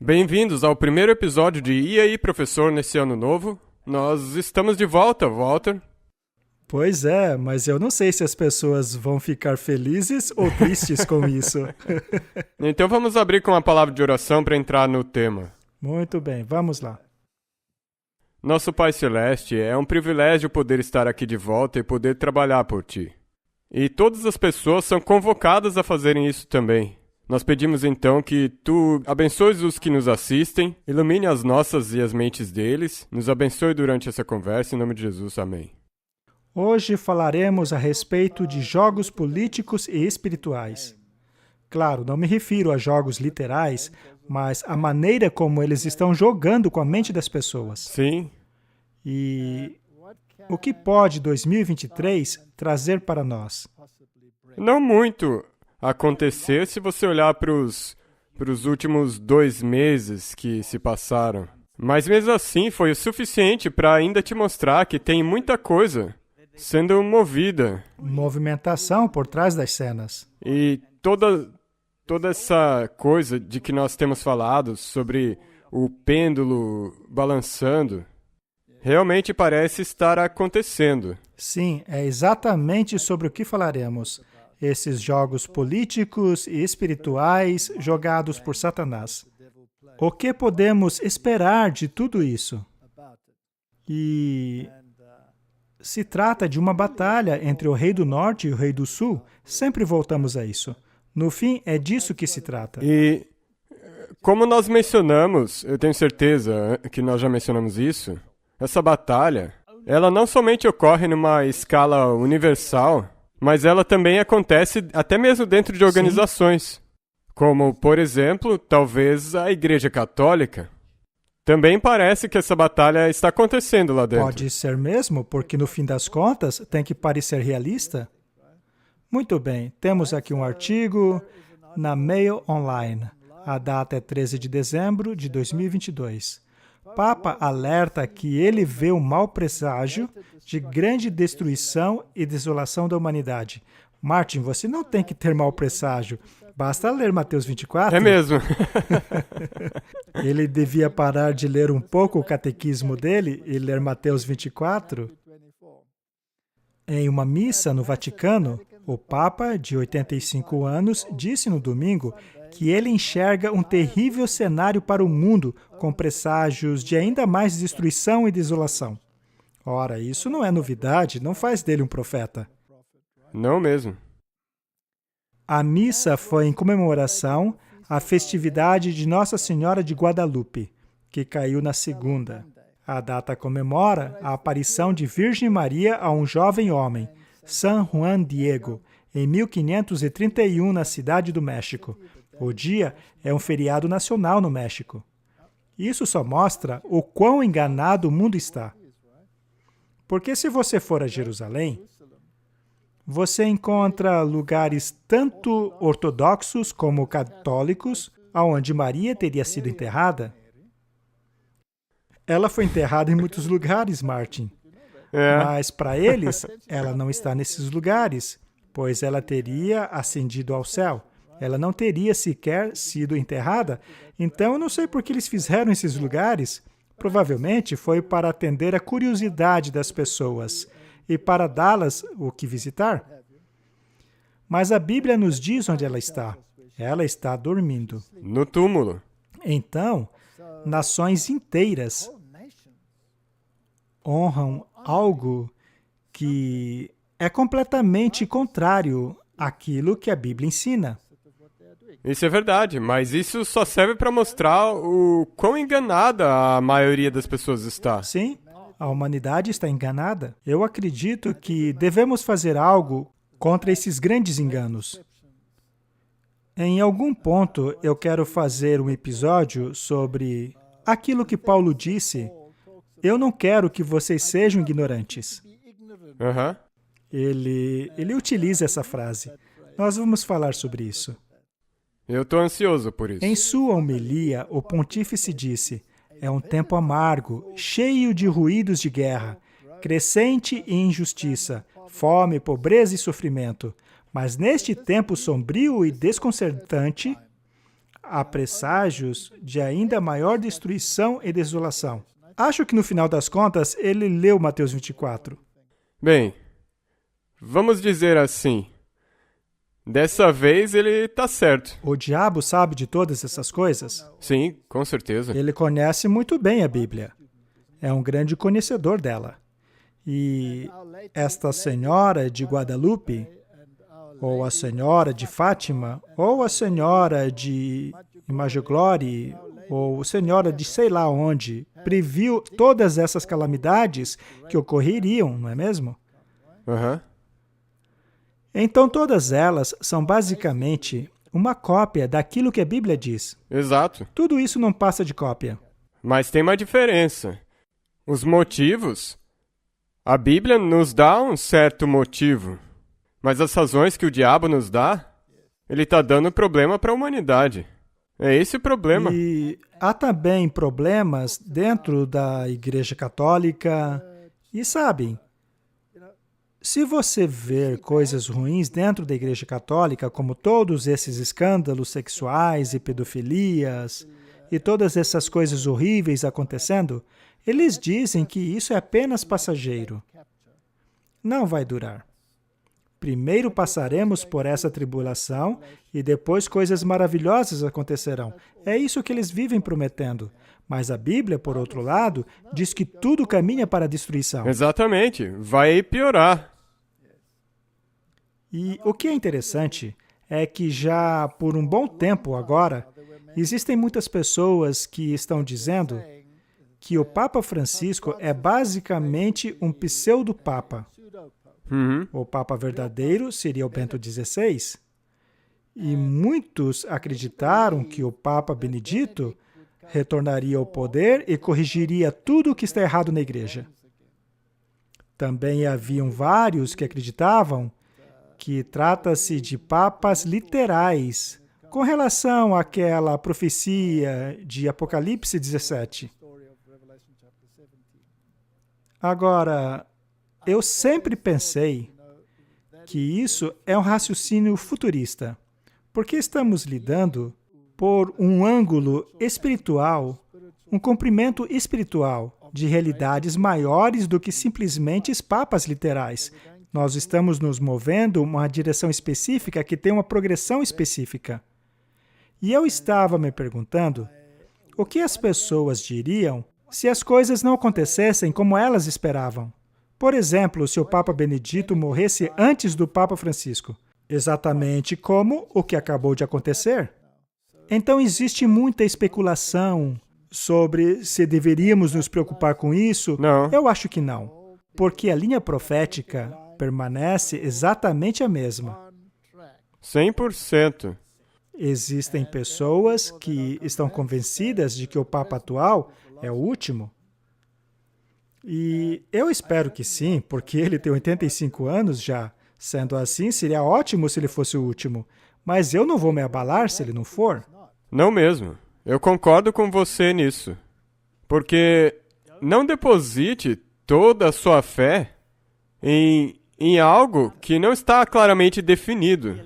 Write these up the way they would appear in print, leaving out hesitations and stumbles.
Bem-vindos ao primeiro episódio de E aí, professor, nesse ano novo. Nós estamos de volta, Walter. Pois é, mas eu não sei se as pessoas vão ficar felizes ou tristes com isso. Então vamos abrir com uma palavra de oração para entrar no tema. Muito bem, vamos lá. Nosso Pai Celeste, é um privilégio poder estar aqui de volta e poder trabalhar por Ti. E todas as pessoas são convocadas a fazerem isso também. Nós pedimos então que Tu abençoes os que nos assistem, ilumine as nossas e as mentes deles, nos abençoe durante essa conversa, em nome de Jesus, amém. Hoje falaremos a respeito de jogos políticos e espirituais. Claro, não me refiro a jogos literais, mas a maneira como eles estão jogando com a mente das pessoas. Sim. E o que pode 2023 trazer para nós? Não muito acontecer se você olhar para os últimos 2 meses que se passaram. Mas mesmo assim foi o suficiente para ainda te mostrar que tem muita coisa sendo movida. Movimentação por trás das cenas. E toda essa coisa de que nós temos falado sobre o pêndulo balançando, realmente parece estar acontecendo. Sim, é exatamente sobre o que falaremos. Esses jogos políticos e espirituais jogados por Satanás. O que podemos esperar de tudo isso? E se trata de uma batalha entre o rei do norte e o rei do sul. Sempre voltamos a isso. No fim, é disso que se trata. E como nós mencionamos, eu tenho certeza que nós já mencionamos isso, essa batalha, ela não somente ocorre numa escala universal, mas ela também acontece até mesmo dentro de organizações. Sim. Como, por exemplo, talvez a Igreja Católica. Também parece que essa batalha está acontecendo lá dentro. Pode ser mesmo, porque no fim das contas tem que parecer realista. Muito bem, temos aqui um artigo na Mail Online. A data é 13 de dezembro de 2022. Papa alerta que ele vê um mau presságio de grande destruição e desolação da humanidade. Martin, você não tem que ter mau presságio. Basta ler Mateus 24. É mesmo. Ele devia parar de ler um pouco o catequismo dele e ler Mateus 24. Em uma missa no Vaticano, o Papa, de 85 anos, disse no domingo que ele enxerga um terrível cenário para o mundo, com presságios de ainda mais destruição e desolação. Ora, isso não é novidade, não faz dele um profeta. Não mesmo. A missa foi em comemoração à festividade de Nossa Senhora de Guadalupe, que caiu na segunda. A data comemora a aparição de Virgem Maria a um jovem homem, San Juan Diego, em 1531 na cidade do México. O dia é um feriado nacional no México. Isso só mostra o quão enganado o mundo está. Porque se você for a Jerusalém, você encontra lugares tanto ortodoxos como católicos, onde Maria teria sido enterrada. Ela foi enterrada em muitos lugares, Martin. Mas para eles, ela não está nesses lugares, pois ela teria ascendido ao céu. Ela não teria sequer sido enterrada. Então, eu não sei por que eles fizeram esses lugares. Provavelmente foi para atender a curiosidade das pessoas e para dá-las o que visitar. Mas a Bíblia nos diz onde ela está. Ela está dormindo. No túmulo. Então, nações inteiras honram algo que é completamente contrário àquilo que a Bíblia ensina. Isso é verdade, mas isso só serve para mostrar o quão enganada a maioria das pessoas está. Sim, a humanidade está enganada. Eu acredito que devemos fazer algo contra esses grandes enganos. Em algum ponto, eu quero fazer um episódio sobre aquilo que Paulo disse. Eu não quero que vocês sejam ignorantes. Ele utiliza essa frase. Nós vamos falar sobre isso. Eu estou ansioso por isso. Em sua homilia, o pontífice disse: é um tempo amargo, cheio de ruídos de guerra, crescente e injustiça, fome, pobreza e sofrimento. Mas neste tempo sombrio e desconcertante, há presságios de ainda maior destruição e desolação. Acho que no final das contas ele leu Mateus 24. Bem, vamos dizer assim, dessa vez ele está certo. O diabo sabe de todas essas coisas? Sim, com certeza. Ele conhece muito bem a Bíblia. É um grande conhecedor dela. E esta senhora de Guadalupe, ou a senhora de Fátima, ou a senhora de Imagglore, ou a senhora de sei lá onde, previu todas essas calamidades que ocorreriam, não é mesmo? Aham. Então todas elas são basicamente uma cópia daquilo que a Bíblia diz. Exato. Tudo isso não passa de cópia. Mas tem uma diferença. Os motivos, a Bíblia nos dá um certo motivo, mas as razões que o diabo nos dá, ele está dando problema para a humanidade. É esse o problema. E há também problemas dentro da Igreja Católica. E sabem, se você ver coisas ruins dentro da Igreja Católica, como todos esses escândalos sexuais e pedofilias, e todas essas coisas horríveis acontecendo, eles dizem que isso é apenas passageiro. Não vai durar. Primeiro passaremos por essa tribulação e depois coisas maravilhosas acontecerão. É isso que eles vivem prometendo. Mas a Bíblia, por outro lado, diz que tudo caminha para a destruição. Exatamente. Vai piorar. E o que é interessante é que já por um bom tempo agora, existem muitas pessoas que estão dizendo que o Papa Francisco é basicamente um pseudo-papa. Uhum. O Papa verdadeiro seria o Bento XVI. E muitos acreditaram que o Papa Benedito retornaria ao poder e corrigiria tudo o que está errado na Igreja. Também haviam vários que acreditavam que trata-se de papas literais, com relação àquela profecia de Apocalipse 17. Agora, eu sempre pensei que isso é um raciocínio futurista, porque estamos lidando por um ângulo espiritual, um comprimento espiritual de realidades maiores do que simplesmente papas literais. Nós estamos nos movendo uma direção específica que tem uma progressão específica. E eu estava me perguntando o que as pessoas diriam se as coisas não acontecessem como elas esperavam. Por exemplo, se o Papa Benedito morresse antes do Papa Francisco, exatamente como o que acabou de acontecer. Então existe muita especulação sobre se deveríamos nos preocupar com isso. Não. Eu acho que não, porque a linha profética permanece exatamente a mesma. 100%. Existem pessoas que estão convencidas de que o Papa atual é o último. E eu espero que sim, porque ele tem 85 anos já. Sendo assim, seria ótimo se ele fosse o último. Mas eu não vou me abalar se ele não for. Não mesmo. Eu concordo com você nisso. Porque não deposite toda a sua fé em algo que não está claramente definido.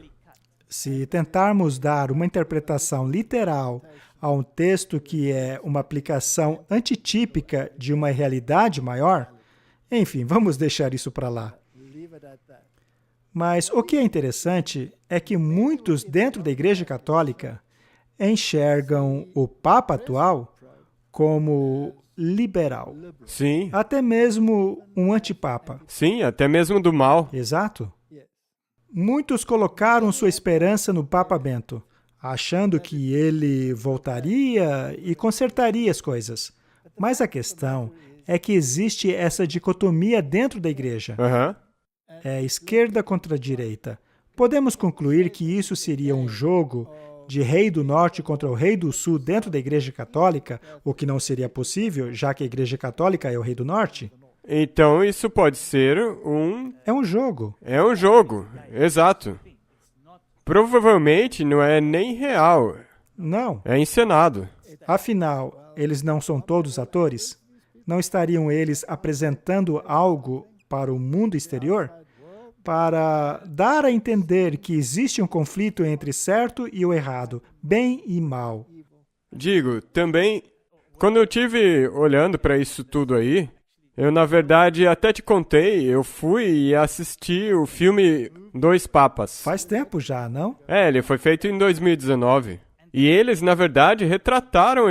Se tentarmos dar uma interpretação literal a um texto que é uma aplicação antitípica de uma realidade maior, enfim, vamos deixar isso para lá. Mas o que é interessante é que muitos dentro da Igreja Católica enxergam o Papa atual como liberal. Sim. Até mesmo um antipapa. Sim, até mesmo do mal. Exato. Muitos colocaram sua esperança no Papa Bento, achando que ele voltaria e consertaria as coisas. Mas a questão é que existe essa dicotomia dentro da Igreja. Aham. É esquerda contra direita. Podemos concluir que isso seria um jogo de rei do norte contra o rei do sul dentro da Igreja Católica, o que não seria possível, já que a Igreja Católica é o rei do norte? Então isso pode ser É um jogo. É um jogo, exato. Provavelmente não é nem real, Não. é encenado. Afinal, eles não são todos atores? Não estariam eles apresentando algo para o mundo exterior? para dar a entender que existe um conflito entre certo e o errado, bem e mal. Digo, também, quando eu tive olhando para isso tudo aí, eu, na verdade, até te contei, eu fui e assisti o filme Dois Papas. Faz tempo já, não? Ele foi feito em 2019. E eles, na verdade, retrataram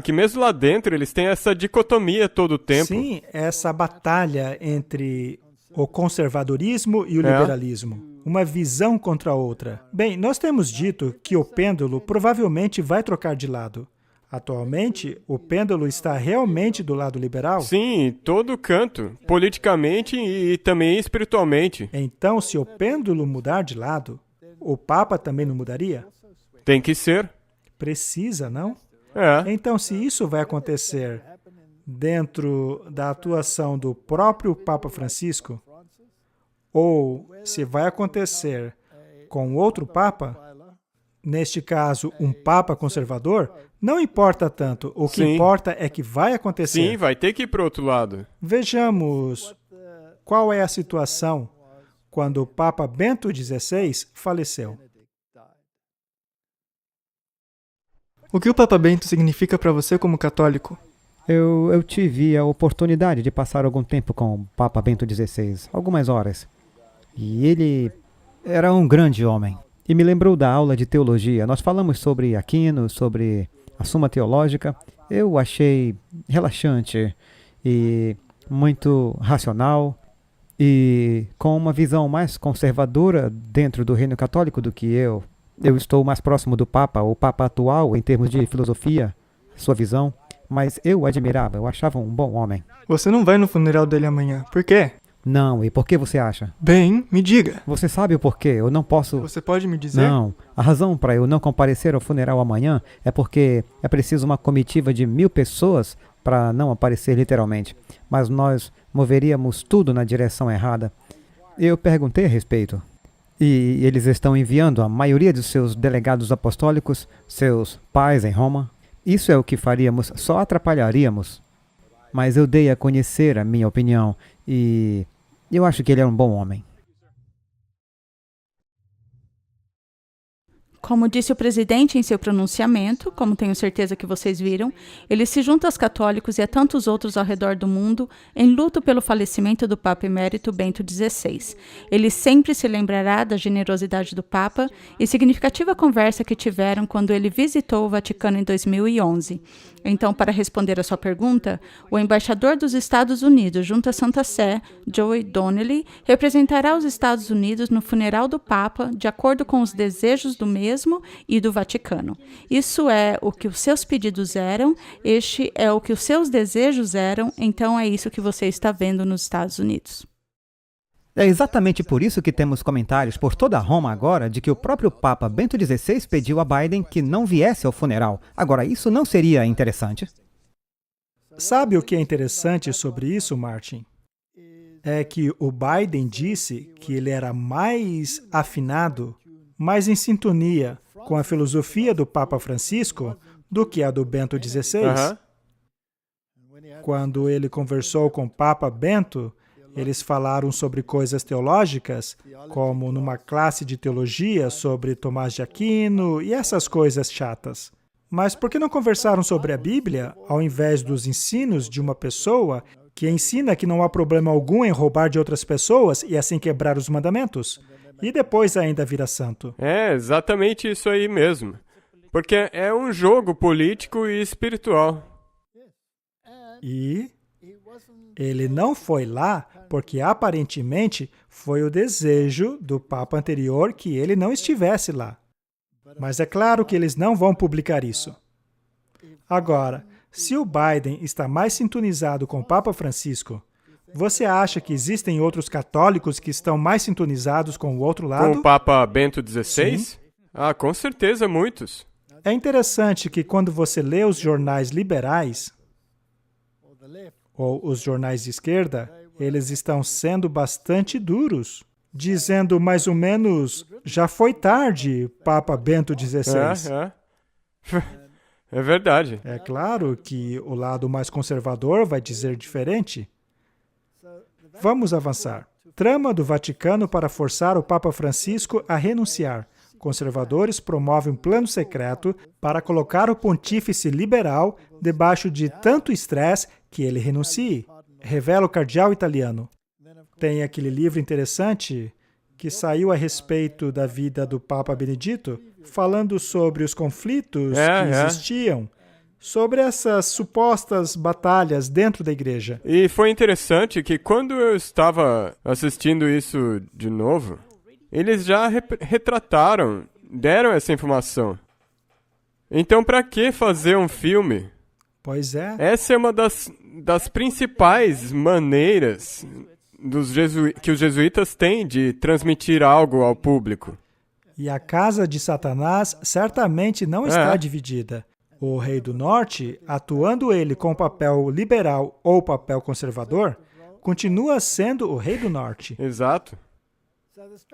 que mesmo lá dentro eles têm essa dicotomia todo o tempo. Sim, essa batalha entre o conservadorismo e o liberalismo. Uma visão contra a outra. Bem, nós temos dito que o pêndulo provavelmente vai trocar de lado. Atualmente, o pêndulo está realmente do lado liberal? Sim, em todo canto, politicamente e também espiritualmente. Então, se o pêndulo mudar de lado, o Papa também não mudaria? Tem que ser. Precisa, não? É. Então, se isso vai acontecer dentro da atuação do próprio Papa Francisco, ou se vai acontecer com outro Papa, neste caso, um Papa conservador, não importa tanto. O que Sim. importa é que vai acontecer. Sim, vai ter que ir para o outro lado. Vejamos qual é a situação quando o Papa Bento XVI faleceu. O que o Papa Bento significa para você como católico? Eu tive a oportunidade de passar algum tempo com o Papa Bento XVI, algumas horas. E ele era um grande homem. E me lembrou da aula de teologia. Nós falamos sobre Aquino, sobre a Suma Teológica. Eu achei relaxante e muito racional e com uma visão mais conservadora dentro do reino católico do que eu. Eu estou mais próximo do Papa, o Papa atual, em termos de filosofia, sua visão. Mas eu o admirava, eu achava um bom homem. Você não vai no funeral dele amanhã. Por quê? Não, e por que você acha? Bem, me diga. Você sabe o porquê? Eu não posso... Você pode me dizer? Não, a razão para eu não comparecer ao funeral amanhã é porque é preciso uma comitiva de 1000 pessoas para não aparecer literalmente. Mas nós moveríamos tudo na direção errada. Eu perguntei a respeito. E eles estão enviando a maioria dos seus delegados apostólicos, seus pais em Roma. Isso é o que faríamos, só atrapalharíamos. Mas eu dei a conhecer a minha opinião e eu acho que ele é um bom homem. Como disse o presidente em seu pronunciamento, como tenho certeza que vocês viram, ele se junta aos católicos e a tantos outros ao redor do mundo em luto pelo falecimento do Papa Emérito Bento XVI. Ele sempre se lembrará da generosidade do Papa e significativa conversa que tiveram quando ele visitou o Vaticano em 2011. Então, para responder a sua pergunta, o embaixador dos Estados Unidos junto à Santa Sé, Joey Donnelly, representará os Estados Unidos no funeral do Papa de acordo com os desejos do mesmo e do Vaticano. Isso é o que os seus pedidos eram, este é o que os seus desejos eram, então é isso que você está vendo nos Estados Unidos. É exatamente por isso que temos comentários por toda Roma agora de que o próprio Papa Bento XVI pediu a Biden que não viesse ao funeral. Agora, isso não seria interessante? Sabe o que é interessante sobre isso, Martin? É que o Biden disse que ele era mais afinado, mais em sintonia com a filosofia do Papa Francisco do que a do Bento XVI. Quando ele conversou com o Papa Bento, eles falaram sobre coisas teológicas, como numa classe de teologia sobre Tomás de Aquino e essas coisas chatas. Mas por que não conversaram sobre a Bíblia, ao invés dos ensinos de uma pessoa que ensina que não há problema algum em roubar de outras pessoas e assim quebrar os mandamentos? E depois ainda vira santo. É exatamente isso aí mesmo. Porque é um jogo político e espiritual. E ele não foi lá porque aparentemente foi o desejo do Papa anterior que ele não estivesse lá. Mas é claro que eles não vão publicar isso. Agora, se o Biden está mais sintonizado com o Papa Francisco, você acha que existem outros católicos que estão mais sintonizados com o outro lado? Com o Papa Bento XVI? Sim. Ah, com certeza, muitos. É interessante que quando você lê os jornais liberais, ou os jornais de esquerda, eles estão sendo bastante duros, dizendo mais ou menos, já foi tarde, Papa Bento XVI. É verdade. É claro que o lado mais conservador vai dizer diferente. Vamos avançar. Trama do Vaticano para forçar o Papa Francisco a renunciar. Conservadores promovem um plano secreto para colocar o pontífice liberal debaixo de tanto estresse que ele renuncie, revela o cardeal italiano. Tem aquele livro interessante que saiu a respeito da vida do Papa Benedito, falando sobre os conflitos que existiam, sobre essas supostas batalhas dentro da igreja. E foi interessante que quando eu estava assistindo isso de novo, eles já retrataram, deram essa informação. Então, para que fazer um filme? Pois é. Essa é uma das principais maneiras que os jesuítas têm de transmitir algo ao público. E a casa de Satanás certamente não está dividida. O rei do norte, atuando ele com o papel liberal ou papel conservador, continua sendo o rei do norte. Exato.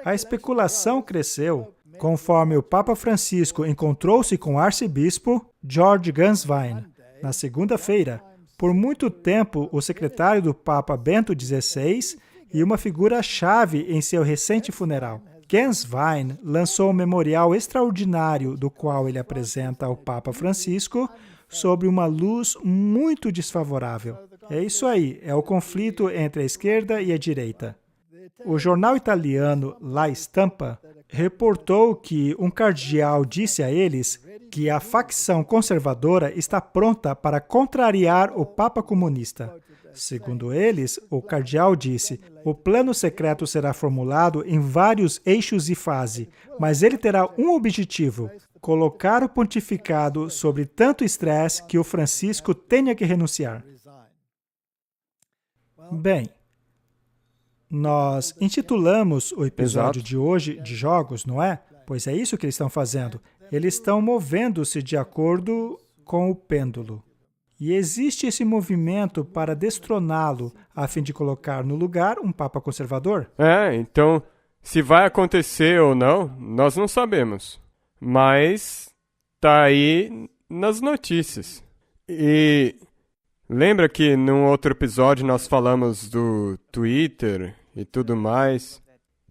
A especulação cresceu conforme o Papa Francisco encontrou-se com o arcebispo George Ganswein na segunda-feira. Por muito tempo, o secretário do Papa Bento XVI e uma figura-chave em seu recente funeral. Ganswein lançou um memorial extraordinário do qual ele apresenta ao Papa Francisco sobre uma luz muito desfavorável. É isso aí, é o conflito entre a esquerda e a direita. O jornal italiano La Stampa reportou que um cardeal disse a eles que a facção conservadora está pronta para contrariar o Papa comunista. Segundo eles, o cardeal disse, o plano secreto será formulado em vários eixos e fase, mas ele terá um objetivo, colocar o pontificado sobre tanto estresse que o Francisco tenha que renunciar. Bem, nós intitulamos o episódio de hoje de jogos, não é? Pois é isso que eles estão fazendo. Eles estão movendo-se de acordo com o pêndulo. E existe esse movimento para destroná-lo, a fim de colocar no lugar um Papa conservador? Então, se vai acontecer ou não, nós não sabemos. Mas tá aí nas notícias. E lembra que num outro episódio nós falamos do Twitter e tudo mais?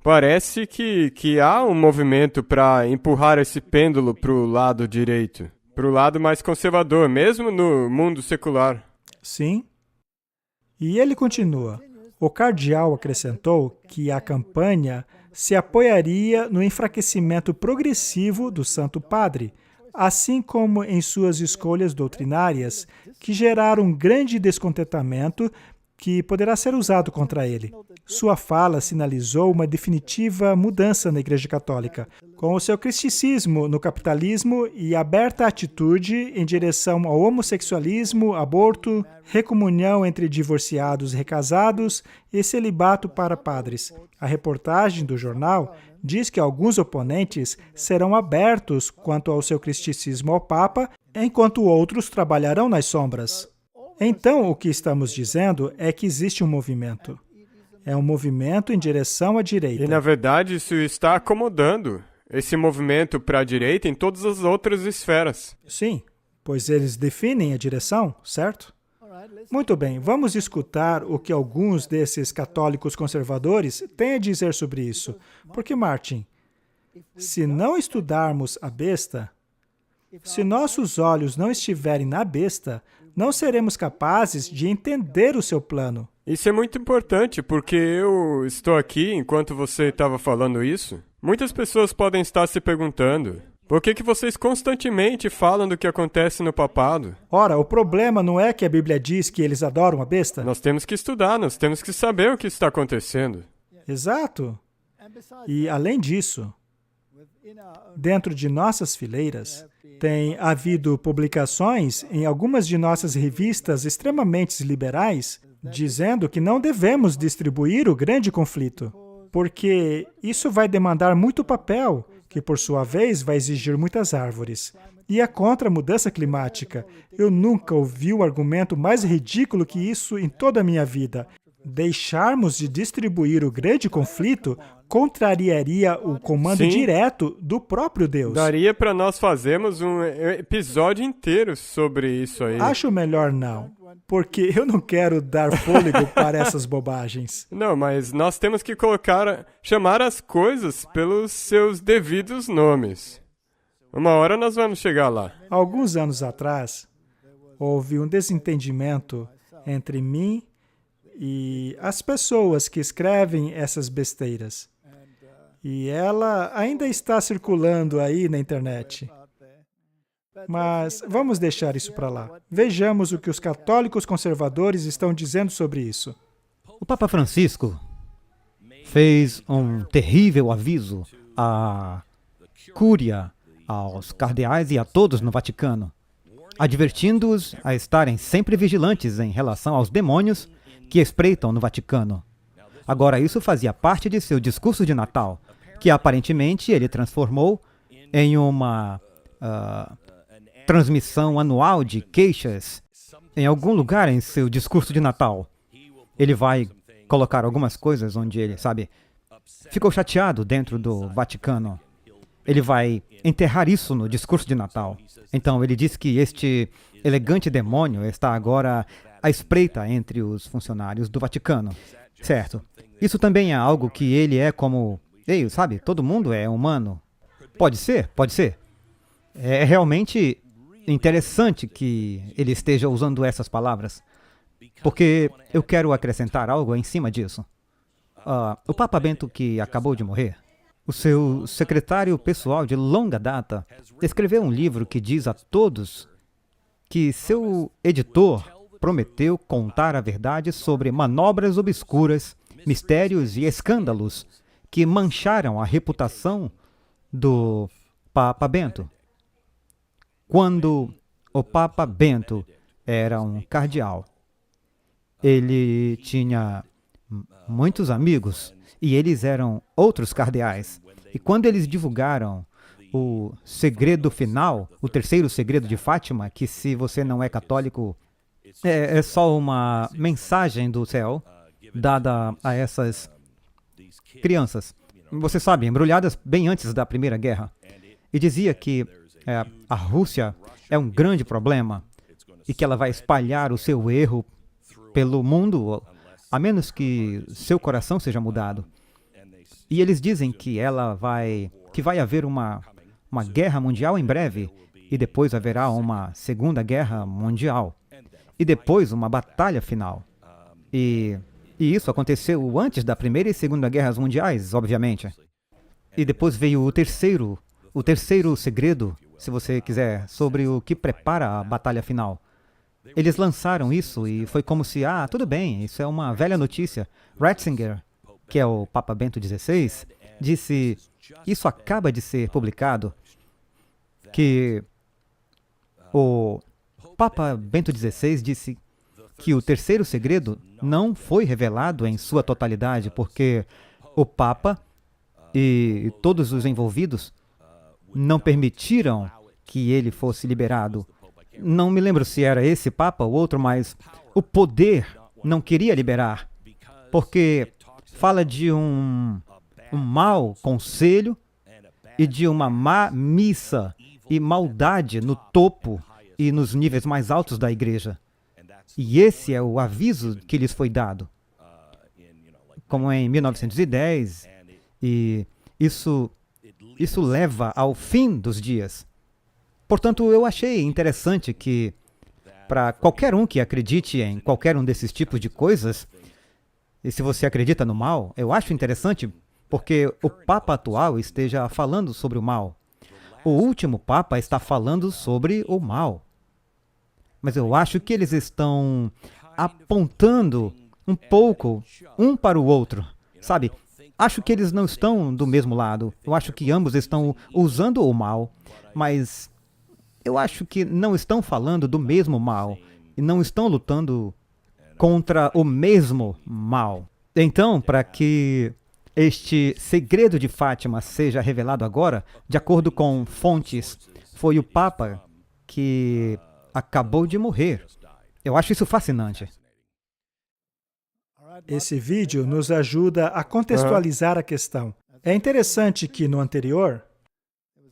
Parece que há um movimento para empurrar esse pêndulo para o lado direito. Para o lado mais conservador, mesmo no mundo secular. Sim. E ele continua. O cardeal acrescentou que a campanha se apoiaria no enfraquecimento progressivo do Santo Padre, assim como em suas escolhas doutrinárias, que geraram um grande descontentamento que poderá ser usado contra ele. Sua fala sinalizou uma definitiva mudança na Igreja Católica, com o seu criticismo no capitalismo e aberta atitude em direção ao homossexualismo, aborto, recomunhão entre divorciados e recasados e celibato para padres. A reportagem do jornal diz que alguns oponentes serão abertos quanto ao seu criticismo ao Papa, enquanto outros trabalharão nas sombras. Então, o que estamos dizendo é que existe um movimento. É um movimento em direção à direita. E, na verdade, isso está acomodando esse movimento para a direita em todas as outras esferas. Sim, pois eles definem a direção, certo? Muito bem, vamos escutar o que alguns desses católicos conservadores têm a dizer sobre isso. Porque, Martin, se não estudarmos a besta, se nossos olhos não estiverem na besta, não seremos capazes de entender o seu plano. Isso é muito importante, porque eu estou aqui enquanto você estava falando isso. Muitas pessoas podem estar se perguntando, por que vocês constantemente falam do que acontece no papado? Ora, o problema não é que a Bíblia diz que eles adoram a besta? Nós temos que estudar, nós temos que saber o que está acontecendo. Exato. E, além disso, dentro de nossas fileiras, tem havido publicações em algumas de nossas revistas extremamente liberais dizendo que não devemos distribuir o grande conflito, porque isso vai demandar muito papel, que por sua vez vai exigir muitas árvores. E é contra a mudança climática. Eu nunca ouvi um argumento mais ridículo que isso em toda a minha vida. Deixarmos de distribuir o grande conflito contrariaria o comando direto do próprio Deus. Daria para nós fazermos um episódio inteiro sobre isso aí. Acho melhor não. porque eu não quero dar fôlego para essas bobagens. Não, mas nós temos que chamar as coisas pelos seus devidos nomes. Uma hora nós vamos chegar lá. Alguns anos atrás, houve um desentendimento entre mim e as pessoas que escrevem essas besteiras. E ela ainda está circulando aí na internet. Mas vamos deixar isso para lá. Vejamos o que os católicos conservadores estão dizendo sobre isso. O Papa Francisco fez um terrível aviso à Cúria, aos cardeais e a todos no Vaticano, advertindo-os a estarem sempre vigilantes em relação aos demônios que espreitam no Vaticano. Agora, isso fazia parte de seu discurso de Natal, que aparentemente ele transformou em uma transmissão anual de queixas em algum lugar em seu discurso de Natal. Ele vai colocar algumas coisas onde ele, ficou chateado dentro do Vaticano. Ele vai enterrar isso no discurso de Natal. Então, ele diz que este elegante demônio está agora à espreita entre os funcionários do Vaticano. Certo. Isso também é algo que ele é como... Ei, todo mundo é humano. Pode ser, pode ser. É realmente interessante que ele esteja usando essas palavras, porque eu quero acrescentar algo em cima disso. O Papa Bento, que acabou de morrer, o seu secretário pessoal de longa data, escreveu um livro que diz a todos que seu editor prometeu contar a verdade sobre manobras obscuras, mistérios e escândalos que mancharam a reputação do Papa Bento. Quando o Papa Bento era um cardeal, ele tinha muitos amigos e eles eram outros cardeais. E quando eles divulgaram o segredo final, o terceiro segredo de Fátima, que se você não é católico, é só uma mensagem do céu dada a essas crianças, você sabe, embrulhadas bem antes da Primeira Guerra. E dizia que a Rússia é um grande problema e que ela vai espalhar o seu erro pelo mundo, a menos que seu coração seja mudado. E eles dizem que vai haver uma guerra mundial em breve, e depois haverá uma segunda guerra mundial, e depois uma batalha final. E isso aconteceu antes da Primeira e Segunda Guerras Mundiais, obviamente. E depois veio o terceiro segredo, se você quiser, sobre o que prepara a batalha final. Eles lançaram isso e foi como se, tudo bem, isso é uma velha notícia. Ratzinger, que é o Papa Bento XVI, disse, isso acaba de ser publicado, que o Papa Bento XVI disse que o terceiro segredo não foi revelado em sua totalidade, porque o Papa e todos os envolvidos não permitiram que ele fosse liberado. Não me lembro se era esse Papa ou outro, mas o poder não queria liberar, porque fala de um mau conselho e de uma má missa e maldade no topo e nos níveis mais altos da igreja. E esse é o aviso que lhes foi dado, como em 1910, e isso leva ao fim dos dias. Portanto, eu achei interessante que, para qualquer um que acredite em qualquer um desses tipos de coisas, e se você acredita no mal, eu acho interessante porque o Papa atual esteja falando sobre o mal. O último Papa está falando sobre o mal. Mas eu acho que eles estão apontando um pouco um para o outro, Acho que eles não estão do mesmo lado. Eu acho que ambos estão usando o mal, mas eu acho que não estão falando do mesmo mal e não estão lutando contra o mesmo mal. Então, para que este segredo de Fátima seja revelado agora, de acordo com fontes, foi o Papa que acabou de morrer. Eu acho isso fascinante. Esse vídeo nos ajuda a contextualizar a questão. É interessante que, no anterior,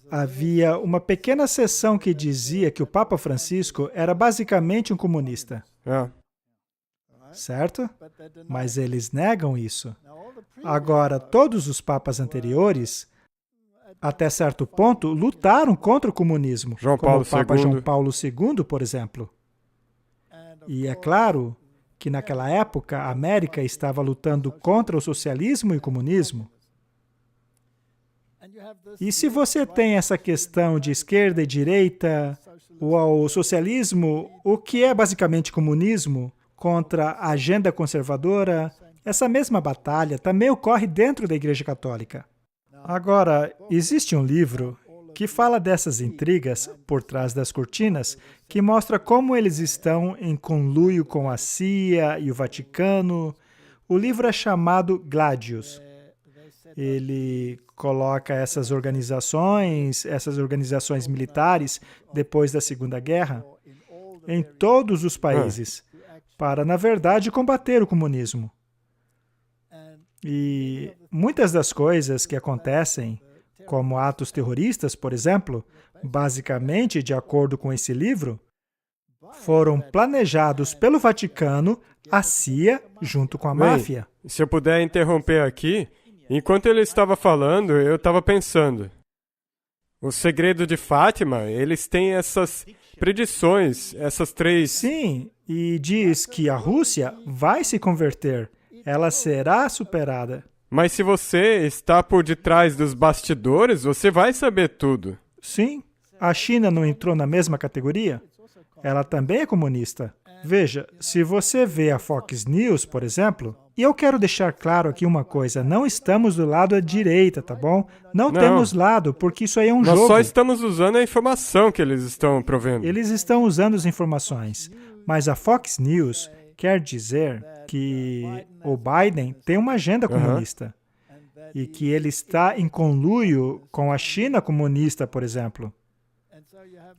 havia uma pequena seção que dizia que o Papa Francisco era basicamente um comunista. É. Certo? Mas eles negam isso. Agora, todos os papas anteriores, até certo ponto, lutaram contra o comunismo. João como Paulo o Papa II. João Paulo II, por exemplo. E é claro que naquela época a América estava lutando contra o socialismo e o comunismo. E se você tem essa questão de esquerda e direita, o socialismo, o que é basicamente comunismo, contra a agenda conservadora, essa mesma batalha também ocorre dentro da Igreja Católica. Agora, existe um livro que fala dessas intrigas por trás das cortinas, que mostra como eles estão em conluio com a CIA e o Vaticano. O livro é chamado Gladius. Ele coloca essas organizações militares, depois da Segunda Guerra, em todos os países, para, na verdade, combater o comunismo. E muitas das coisas que acontecem, como atos terroristas, por exemplo, basicamente, de acordo com esse livro, foram planejados pelo Vaticano, a CIA, junto com a máfia. Se eu puder interromper aqui, enquanto ele estava falando, eu estava pensando. O Segredo de Fátima, eles têm essas predições, essas 3... Sim, e diz que a Rússia vai se converter. Ela será superada. Mas se você está por detrás dos bastidores, você vai saber tudo. Sim, a China não entrou na mesma categoria? Ela também é comunista. Veja, se você vê a Fox News, por exemplo, e eu quero deixar claro aqui uma coisa, não estamos do lado da direita, tá bom? Não temos lado, porque isso aí é um jogo. Nós só estamos usando a informação que eles estão provendo. Eles estão usando as informações, mas a Fox News quer dizer que o Biden tem uma agenda comunista e que ele está em conluio com a China comunista, por exemplo.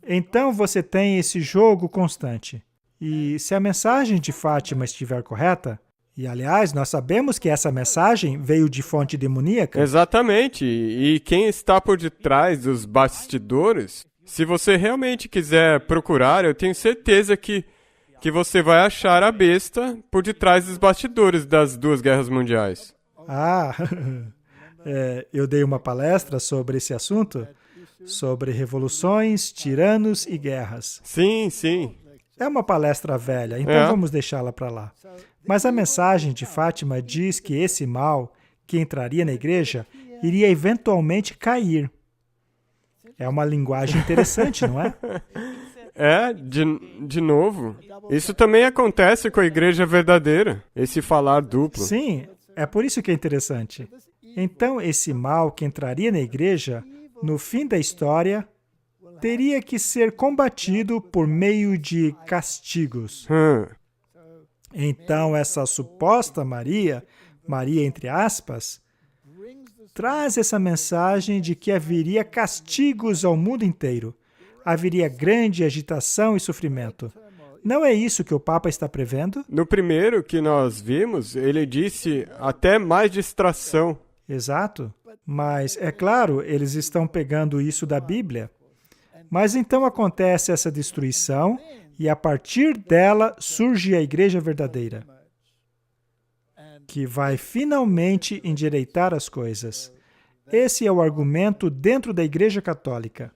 Então você tem esse jogo constante. E se a mensagem de Fátima estiver correta, e aliás, nós sabemos que essa mensagem veio de fonte demoníaca. Exatamente. E quem está por detrás dos bastidores, se você realmente quiser procurar, eu tenho certeza que você vai achar a besta por detrás dos bastidores das 2 guerras mundiais. Eu dei uma palestra sobre esse assunto, sobre revoluções, tiranos e guerras. Sim, sim. É uma palestra velha, então vamos deixá-la para lá. Mas a mensagem de Fátima diz que esse mal, que entraria na igreja, iria eventualmente cair. É uma linguagem interessante, não é? De novo. Isso também acontece com a igreja verdadeira, esse falar duplo. Sim, é por isso que é interessante. Então, esse mal que entraria na igreja, no fim da história, teria que ser combatido por meio de castigos. Então, essa suposta Maria entre aspas, traz essa mensagem de que haveria castigos ao mundo inteiro. Haveria grande agitação e sofrimento. Não é isso que o Papa está prevendo? No primeiro que nós vimos, ele disse até mais distração. Exato. Mas, é claro, eles estão pegando isso da Bíblia. Mas então acontece essa destruição e a partir dela surge a igreja verdadeira, que vai finalmente endireitar as coisas. Esse é o argumento dentro da Igreja Católica.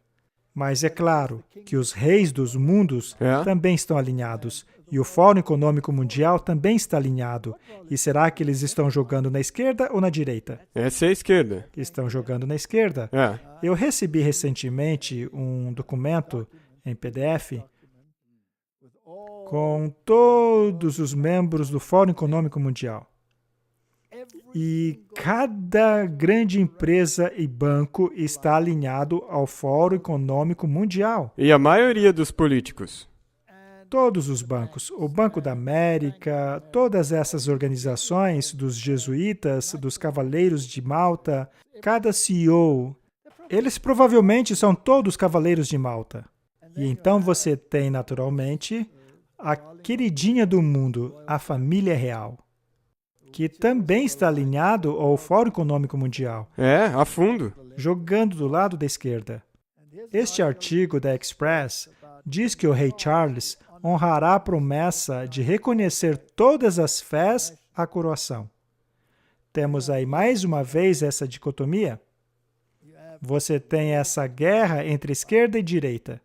Mas é claro que os reis dos mundos também estão alinhados. E o Fórum Econômico Mundial também está alinhado. E será que eles estão jogando na esquerda ou na direita? Essa é a esquerda. Estão jogando na esquerda. Eu recebi recentemente um documento em PDF com todos os membros do Fórum Econômico Mundial. E cada grande empresa e banco está alinhado ao Fórum Econômico Mundial. E a maioria dos políticos. Todos os bancos, o Banco da América, todas essas organizações dos jesuítas, dos Cavaleiros de Malta, cada CEO, eles provavelmente são todos Cavaleiros de Malta. E então você tem, naturalmente, a queridinha do mundo, a família real, que também está alinhado ao Fórum Econômico Mundial. A fundo. Jogando do lado da esquerda. Este artigo da Express diz que o rei Charles, honrará a promessa de reconhecer todas as fés à coroação. Temos aí mais uma vez essa dicotomia. Você tem essa guerra entre esquerda e direita.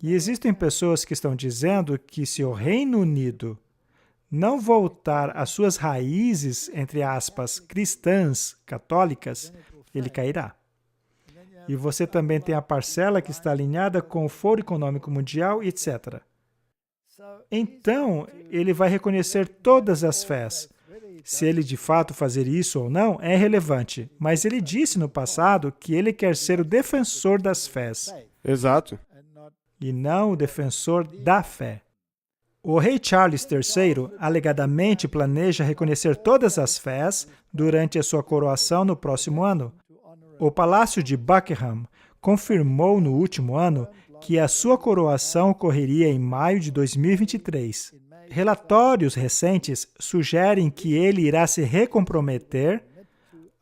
E existem pessoas que estão dizendo que se o Reino Unido não voltar às suas raízes, entre aspas, cristãs, católicas, ele cairá. E você também tem a parcela que está alinhada com o Foro Econômico Mundial, etc. Então, ele vai reconhecer todas as fés. Se ele de fato fazer isso ou não, é irrelevante. Mas ele disse no passado que ele quer ser o defensor das fés. Exato. E não o defensor da fé. O rei Charles III alegadamente planeja reconhecer todas as fés durante a sua coroação no próximo ano. O Palácio de Buckingham confirmou no último ano que a sua coroação ocorreria em maio de 2023. Relatórios recentes sugerem que ele irá se recomprometer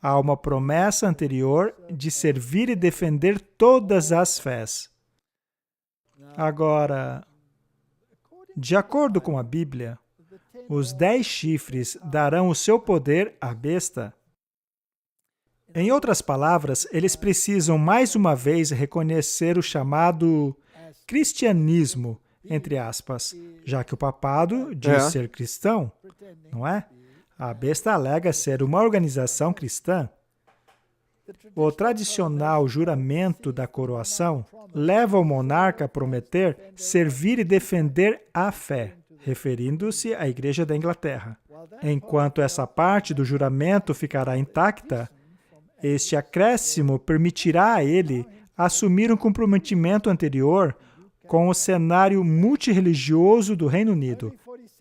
a uma promessa anterior de servir e defender todas as fés. Agora, de acordo com a Bíblia, os 10 chifres darão o seu poder à besta. Em outras palavras, eles precisam mais uma vez reconhecer o chamado cristianismo, entre aspas, já que o papado diz ser cristão, não é? A besta alega ser uma organização cristã. O tradicional juramento da coroação leva o monarca a prometer servir e defender a fé, referindo-se à Igreja da Inglaterra. Enquanto essa parte do juramento ficará intacta, este acréscimo permitirá a ele assumir um comprometimento anterior com o cenário multirreligioso do Reino Unido.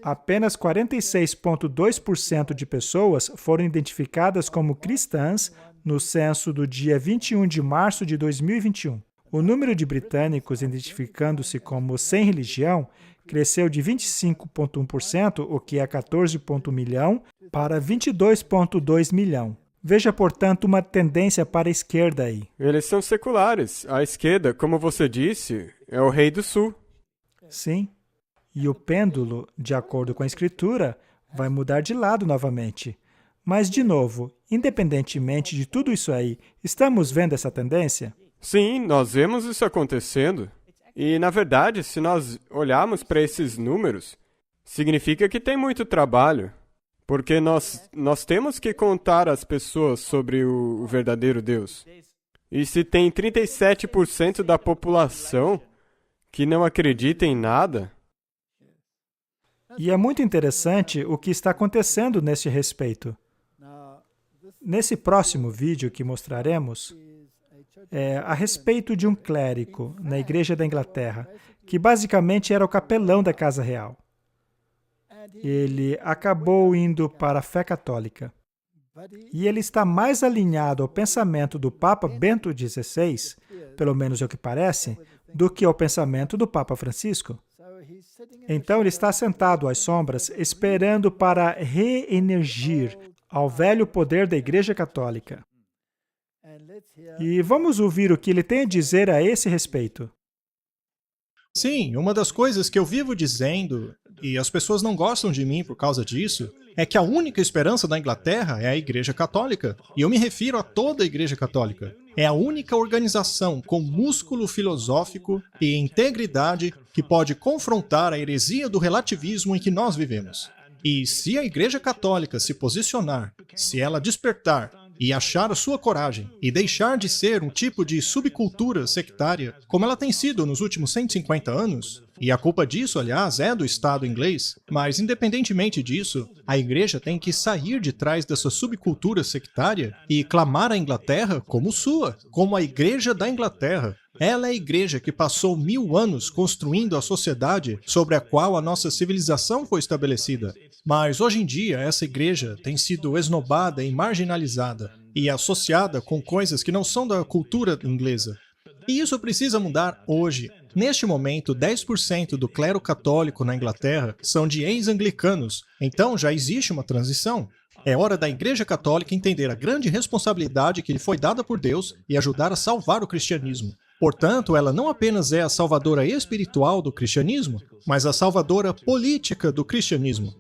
Apenas 46,2% de pessoas foram identificadas como cristãs no censo do dia 21 de março de 2021. O número de britânicos identificando-se como sem religião cresceu de 25,1%, o que é 14,1 milhão, para 22,2 milhão. Veja, portanto, uma tendência para a esquerda aí. Eles são seculares. A esquerda, como você disse, é o rei do sul. Sim. E o pêndulo, de acordo com a Escritura, vai mudar de lado novamente. Mas, de novo, independentemente de tudo isso aí, estamos vendo essa tendência? Sim, nós vemos isso acontecendo. E, na verdade, se nós olharmos para esses números, significa que tem muito trabalho. Porque nós temos que contar às pessoas sobre o verdadeiro Deus. E se tem 37% da população que não acredita em nada... E é muito interessante o que está acontecendo nesse respeito. Nesse próximo vídeo que mostraremos, é a respeito de um clérigo na Igreja da Inglaterra, que basicamente era o capelão da Casa Real. Ele acabou indo para a fé católica. E ele está mais alinhado ao pensamento do Papa Bento XVI, pelo menos é o que parece, do que ao pensamento do Papa Francisco. Então ele está sentado às sombras, esperando para reenergir ao velho poder da Igreja Católica. E vamos ouvir o que ele tem a dizer a esse respeito. Sim, uma das coisas que eu vivo dizendo, e as pessoas não gostam de mim por causa disso, é que a única esperança da Inglaterra é a Igreja Católica. E eu me refiro a toda a Igreja Católica. É a única organização com músculo filosófico e integridade que pode confrontar a heresia do relativismo em que nós vivemos. E se a Igreja Católica se posicionar, se ela despertar e achar a sua coragem e deixar de ser um tipo de subcultura sectária, como ela tem sido nos últimos 150 anos, e a culpa disso, aliás, é do Estado inglês, mas independentemente disso, a Igreja tem que sair de trás dessa subcultura sectária e clamar a Inglaterra como sua, como a Igreja da Inglaterra. Ela é a Igreja que passou 1000 anos construindo a sociedade sobre a qual a nossa civilização foi estabelecida. Mas hoje em dia essa Igreja tem sido esnobada e marginalizada e associada com coisas que não são da cultura inglesa. E isso precisa mudar hoje. Neste momento, 10% do clero católico na Inglaterra são de ex-anglicanos, então já existe uma transição. É hora da Igreja Católica entender a grande responsabilidade que lhe foi dada por Deus e ajudar a salvar o cristianismo. Portanto, ela não apenas é a salvadora espiritual do cristianismo, mas a salvadora política do cristianismo.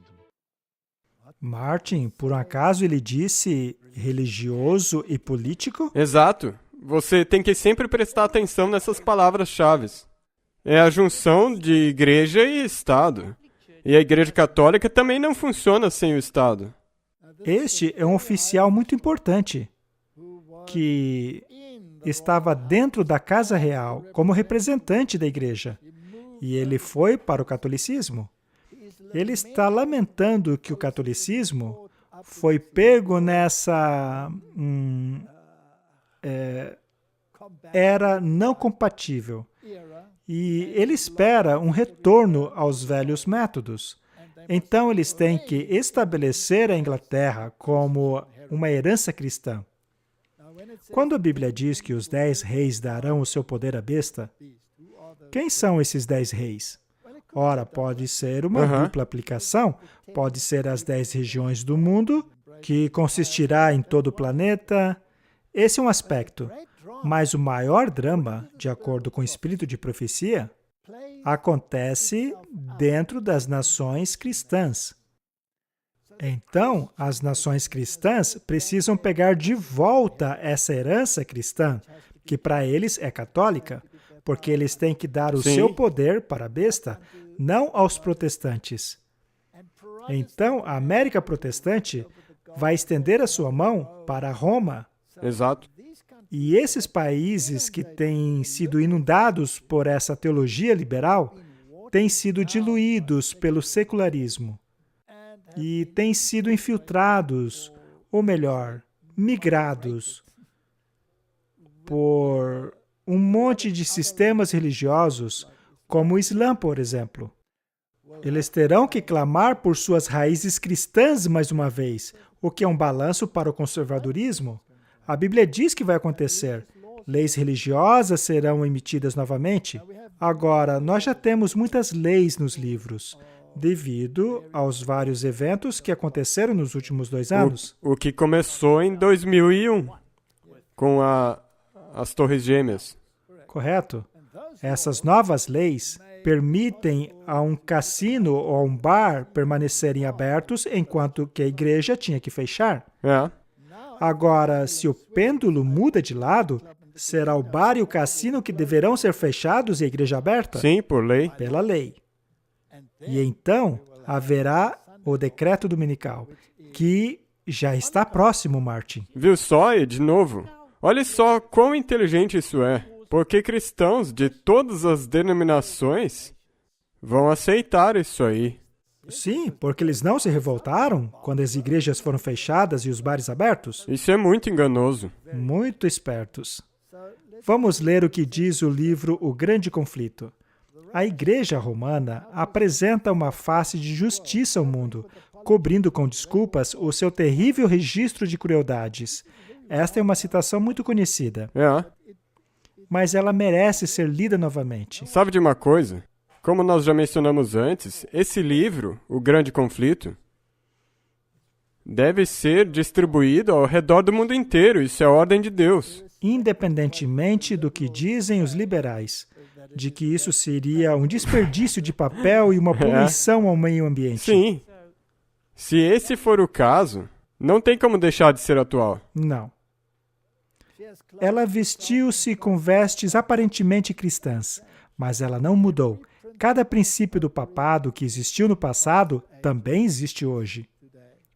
Martin, por um acaso ele disse religioso e político? Exato. Você tem que sempre prestar atenção nessas palavras-chave. É a junção de igreja e Estado. E a Igreja Católica também não funciona sem o Estado. Este é um oficial muito importante, que estava dentro da Casa Real como representante da igreja. E ele foi para o catolicismo. Ele está lamentando que o catolicismo foi pego nessa era não compatível. E ele espera um retorno aos velhos métodos. Então, eles têm que estabelecer a Inglaterra como uma herança cristã. Quando a Bíblia diz que os 10 reis darão o seu poder à besta, quem são esses 10 reis? Ora, pode ser uma dupla aplicação. Pode ser as 10 regiões do mundo, que consistirá em todo o planeta. Esse é um aspecto. Mas o maior drama, de acordo com o espírito de profecia, acontece dentro das nações cristãs. Então, as nações cristãs precisam pegar de volta essa herança cristã, que para eles é católica, porque eles têm que dar o seu poder para a besta, não aos protestantes. Então, a América protestante vai estender a sua mão para Roma. Exato. E esses países que têm sido inundados por essa teologia liberal têm sido diluídos pelo secularismo e têm sido infiltrados, ou melhor, migrados por um monte de sistemas religiosos, como o Islã, por exemplo. Eles terão que clamar por suas raízes cristãs mais uma vez, o que é um balanço para o conservadorismo. A Bíblia diz que vai acontecer. Leis religiosas serão emitidas novamente. Agora, nós já temos muitas leis nos livros, devido aos vários eventos que aconteceram nos últimos 2 anos. O que começou em 2001, com as Torres Gêmeas. Correto? Essas novas leis permitem a um cassino ou a um bar permanecerem abertos enquanto que a igreja tinha que fechar. Agora, se o pêndulo muda de lado, será o bar e o cassino que deverão ser fechados e a igreja aberta? Sim, por lei. Pela lei. E então, haverá o decreto dominical, que já está próximo, Martin. Viu só? E, de novo, olha só quão inteligente isso é. Porque cristãos de todas as denominações vão aceitar isso aí. Sim, porque eles não se revoltaram quando as igrejas foram fechadas e os bares abertos? Isso é muito enganoso. Muito espertos. Vamos ler o que diz o livro O Grande Conflito. A Igreja Romana apresenta uma face de justiça ao mundo, cobrindo com desculpas o seu terrível registro de crueldades. Esta é uma citação muito conhecida. Mas ela merece ser lida novamente. Sabe de uma coisa? Como nós já mencionamos antes, esse livro, O Grande Conflito, deve ser distribuído ao redor do mundo inteiro. Isso é a ordem de Deus. Independentemente do que dizem os liberais, de que isso seria um desperdício de papel e uma poluição ao meio ambiente. Sim. Se esse for o caso, não tem como deixar de ser atual. Não. Ela vestiu-se com vestes aparentemente cristãs, mas ela não mudou. Cada princípio do papado que existiu no passado também existe hoje.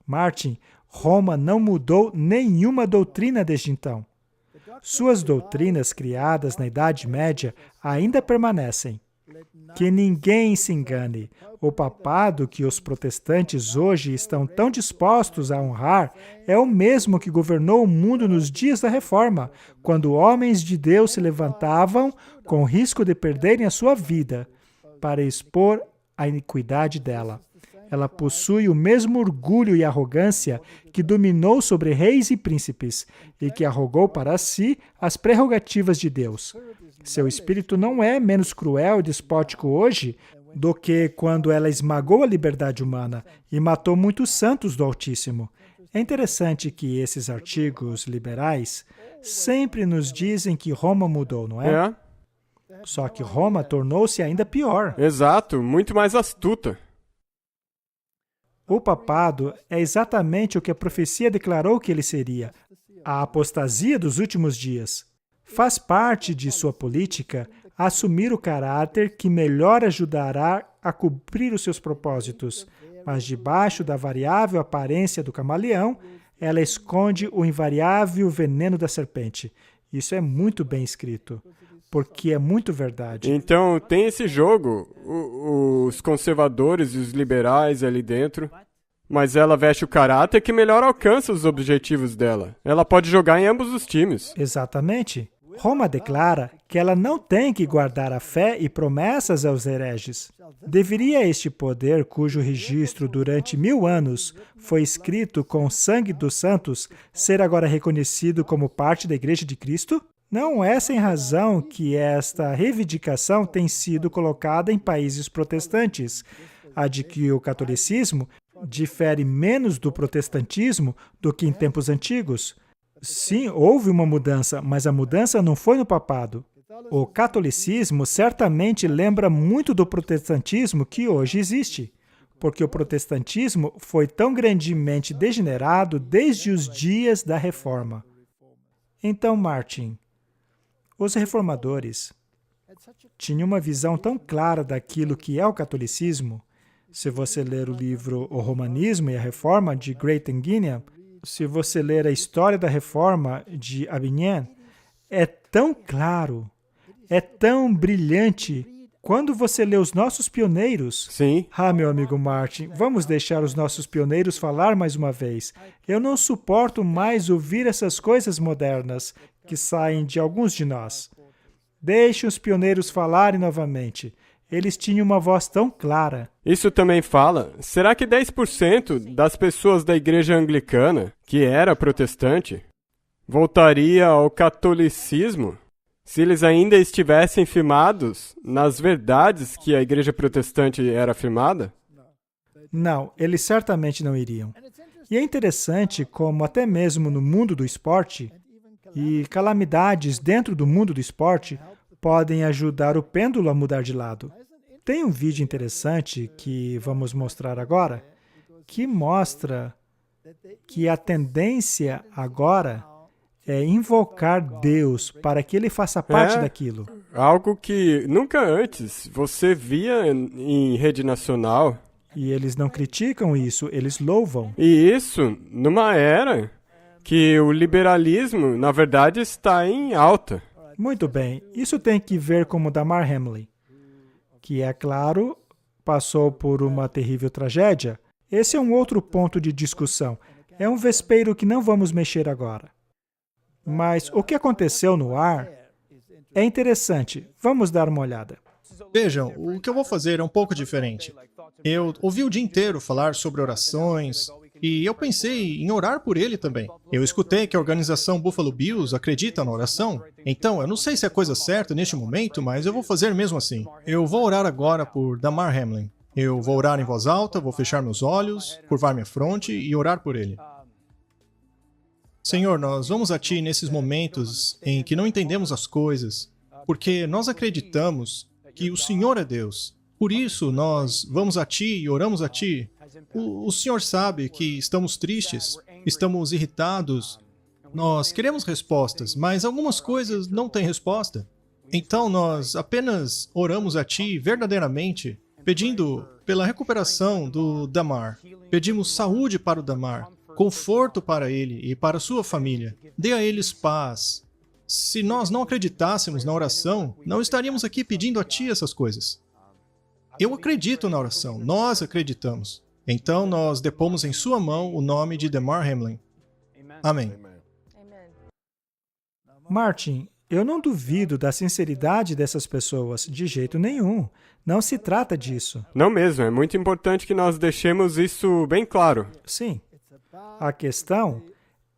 Martin, Roma não mudou nenhuma doutrina desde então. Suas doutrinas criadas na Idade Média ainda permanecem. Que ninguém se engane. O papado que os protestantes hoje estão tão dispostos a honrar é o mesmo que governou o mundo nos dias da Reforma, quando homens de Deus se levantavam com o risco de perderem a sua vida para expor a iniquidade dela. Ela possui o mesmo orgulho e arrogância que dominou sobre reis e príncipes e que arrogou para si as prerrogativas de Deus. Seu espírito não é menos cruel e despótico hoje do que quando ela esmagou a liberdade humana e matou muitos santos do Altíssimo. É interessante que esses artigos liberais sempre nos dizem que Roma mudou, não é? Só que Roma tornou-se ainda pior. Exato, muito mais astuta. O papado é exatamente o que a profecia declarou que ele seria, a apostasia dos últimos dias. Faz parte de sua política assumir o caráter que melhor ajudará a cumprir os seus propósitos, mas debaixo da variável aparência do camaleão, ela esconde o invariável veneno da serpente. Isso é muito bem escrito, porque é muito verdade. Então, tem esse jogo, os conservadores e os liberais ali dentro, mas ela veste o caráter que melhor alcança os objetivos dela. Ela pode jogar em ambos os times. Exatamente. Roma declara que ela não tem que guardar a fé e promessas aos hereges. Deveria este poder, cujo registro durante 1000 anos foi escrito com o sangue dos santos, ser agora reconhecido como parte da Igreja de Cristo? Não é sem razão que esta reivindicação tem sido colocada em países protestantes, a de que o catolicismo difere menos do protestantismo do que em tempos antigos. Sim, houve uma mudança, mas a mudança não foi no papado. O catolicismo certamente lembra muito do protestantismo que hoje existe, porque o protestantismo foi tão grandemente degenerado desde os dias da Reforma. Então, Martin, os reformadores tinham uma visão tão clara daquilo que é o catolicismo. Se você ler o livro O Romanismo e a Reforma, de Great Enginian, se você ler a história da Reforma, de Avignon, é tão claro, é tão brilhante. Quando você lê os nossos pioneiros... Sim. Meu amigo Martin, vamos deixar os nossos pioneiros falar mais uma vez. Eu não suporto mais ouvir essas coisas modernas que saem de alguns de nós. Deixe os pioneiros falarem novamente. Eles tinham uma voz tão clara. Isso também fala, será que 10% das pessoas da igreja anglicana, que era protestante, voltaria ao catolicismo se eles ainda estivessem firmados nas verdades que a igreja protestante era firmada? Não, eles certamente não iriam. E é interessante como até mesmo no mundo do esporte, e calamidades dentro do mundo do esporte podem ajudar o pêndulo a mudar de lado. Tem um vídeo interessante que vamos mostrar agora, que mostra que a tendência agora é invocar Deus para que Ele faça parte daquilo. Algo que nunca antes você via em rede nacional. E eles não criticam isso, eles louvam. E isso numa era que o liberalismo, na verdade, está em alta. Muito bem, isso tem que ver com o Damar Hamlin, que, é claro, passou por uma terrível tragédia. Esse é um outro ponto de discussão. É um vespeiro que não vamos mexer agora. Mas o que aconteceu no ar é interessante. Vamos dar uma olhada. Vejam, o que eu vou fazer é um pouco diferente. Eu ouvi o dia inteiro falar sobre orações, e eu pensei em orar por ele também. Eu escutei que a organização Buffalo Bills acredita na oração. Então, eu não sei se é coisa certa neste momento, mas eu vou fazer mesmo assim. Eu vou orar agora por Damar Hamlin. Eu vou orar em voz alta, vou fechar meus olhos, curvar minha fronte e orar por ele. Senhor, nós vamos a Ti nesses momentos em que não entendemos as coisas, porque nós acreditamos que o Senhor é Deus. Por isso, nós vamos a Ti e oramos a Ti. O Senhor sabe que estamos tristes, estamos irritados, nós queremos respostas, mas algumas coisas não têm resposta. Então nós apenas oramos a Ti verdadeiramente, pedindo pela recuperação do Damar. Pedimos saúde para o Damar, conforto para ele e para sua família. Dê a eles paz. Se nós não acreditássemos na oração, não estaríamos aqui pedindo a Ti essas coisas. Eu acredito na oração, nós acreditamos. Então, nós depomos em sua mão o nome de Damar Hamlin. Amém. Martin, eu não duvido da sinceridade dessas pessoas, de jeito nenhum. Não se trata disso. Não mesmo, é muito importante que nós deixemos isso bem claro. Sim. A questão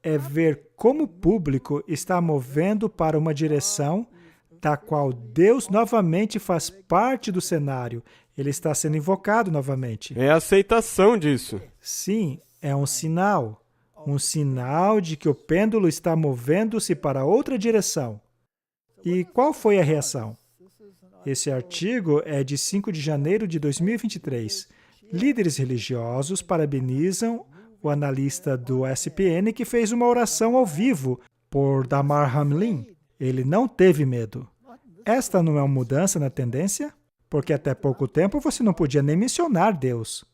é ver como o público está movendo para uma direção da qual Deus novamente faz parte do cenário. Ele está sendo invocado novamente. É a aceitação disso. Sim, é um sinal de que o pêndulo está movendo-se para outra direção. E qual foi a reação? Esse artigo é de 5 de janeiro de 2023. Líderes religiosos parabenizam o analista do SPN que fez uma oração ao vivo por Damar Hamlin. Ele não teve medo. Esta não é uma mudança na tendência? Porque até pouco tempo você não podia nem mencionar Deus.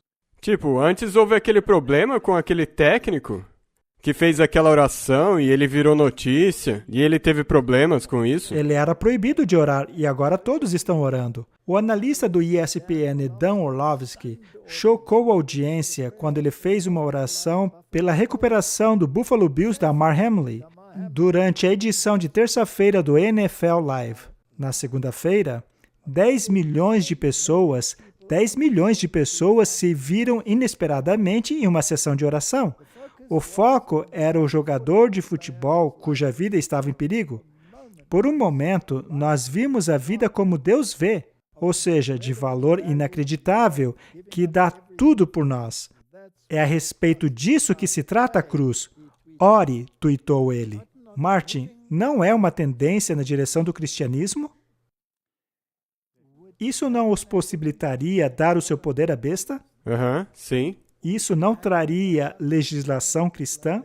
Tipo, antes houve aquele problema com aquele técnico que fez aquela oração e ele virou notícia e ele teve problemas com isso. Ele era proibido de orar e agora todos estão orando. O analista do ESPN, Dan Orlovsky, chocou a audiência quando ele fez uma oração pela recuperação do Buffalo Bills da Damar Hamlin durante a edição de terça-feira do NFL Live. Na segunda-feira, 10 milhões de pessoas se viram inesperadamente em uma sessão de oração. O foco era o jogador de futebol cuja vida estava em perigo. Por um momento, nós vimos a vida como Deus vê, ou seja, de valor inacreditável, que dá tudo por nós. É a respeito disso que se trata a cruz. Ore, tuitou ele. Martin, não é uma tendência na direção do cristianismo? Isso não os possibilitaria dar o seu poder à besta? Sim. Isso não traria legislação cristã?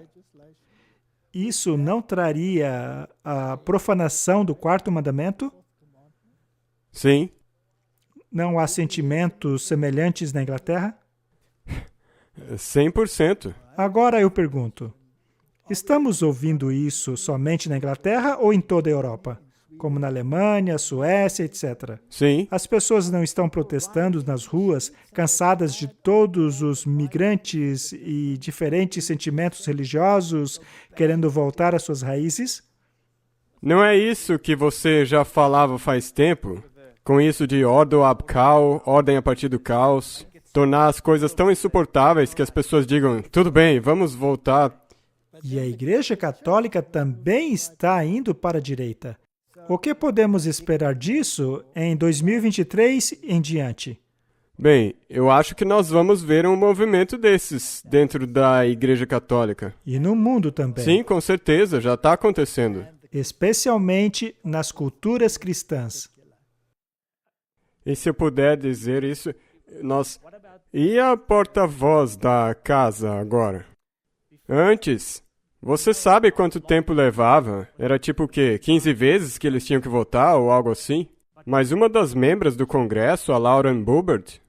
Isso não traria a profanação do quarto mandamento? Sim. Não há sentimentos semelhantes na Inglaterra? 100%. Agora eu pergunto, estamos ouvindo isso somente na Inglaterra ou em toda a Europa? Como na Alemanha, Suécia, etc. Sim. As pessoas não estão protestando nas ruas, cansadas de todos os migrantes e diferentes sentimentos religiosos, querendo voltar às suas raízes? Não é isso que você já falava faz tempo? Com isso de ordo ab caos, ordem a partir do caos, tornar as coisas tão insuportáveis que as pessoas digam, tudo bem, vamos voltar. E a Igreja Católica também está indo para a direita. O que podemos esperar disso em 2023 em diante? Bem, eu acho que nós vamos ver um movimento desses dentro da Igreja Católica. E no mundo também. Sim, com certeza, já está acontecendo. Especialmente nas culturas cristãs. E se eu puder dizer isso, E a porta-voz da casa agora? Antes, você sabe quanto tempo levava? Era tipo o quê? 15 vezes que eles tinham que votar ou algo assim? Mas uma das membros do Congresso, a Lauren Boebert,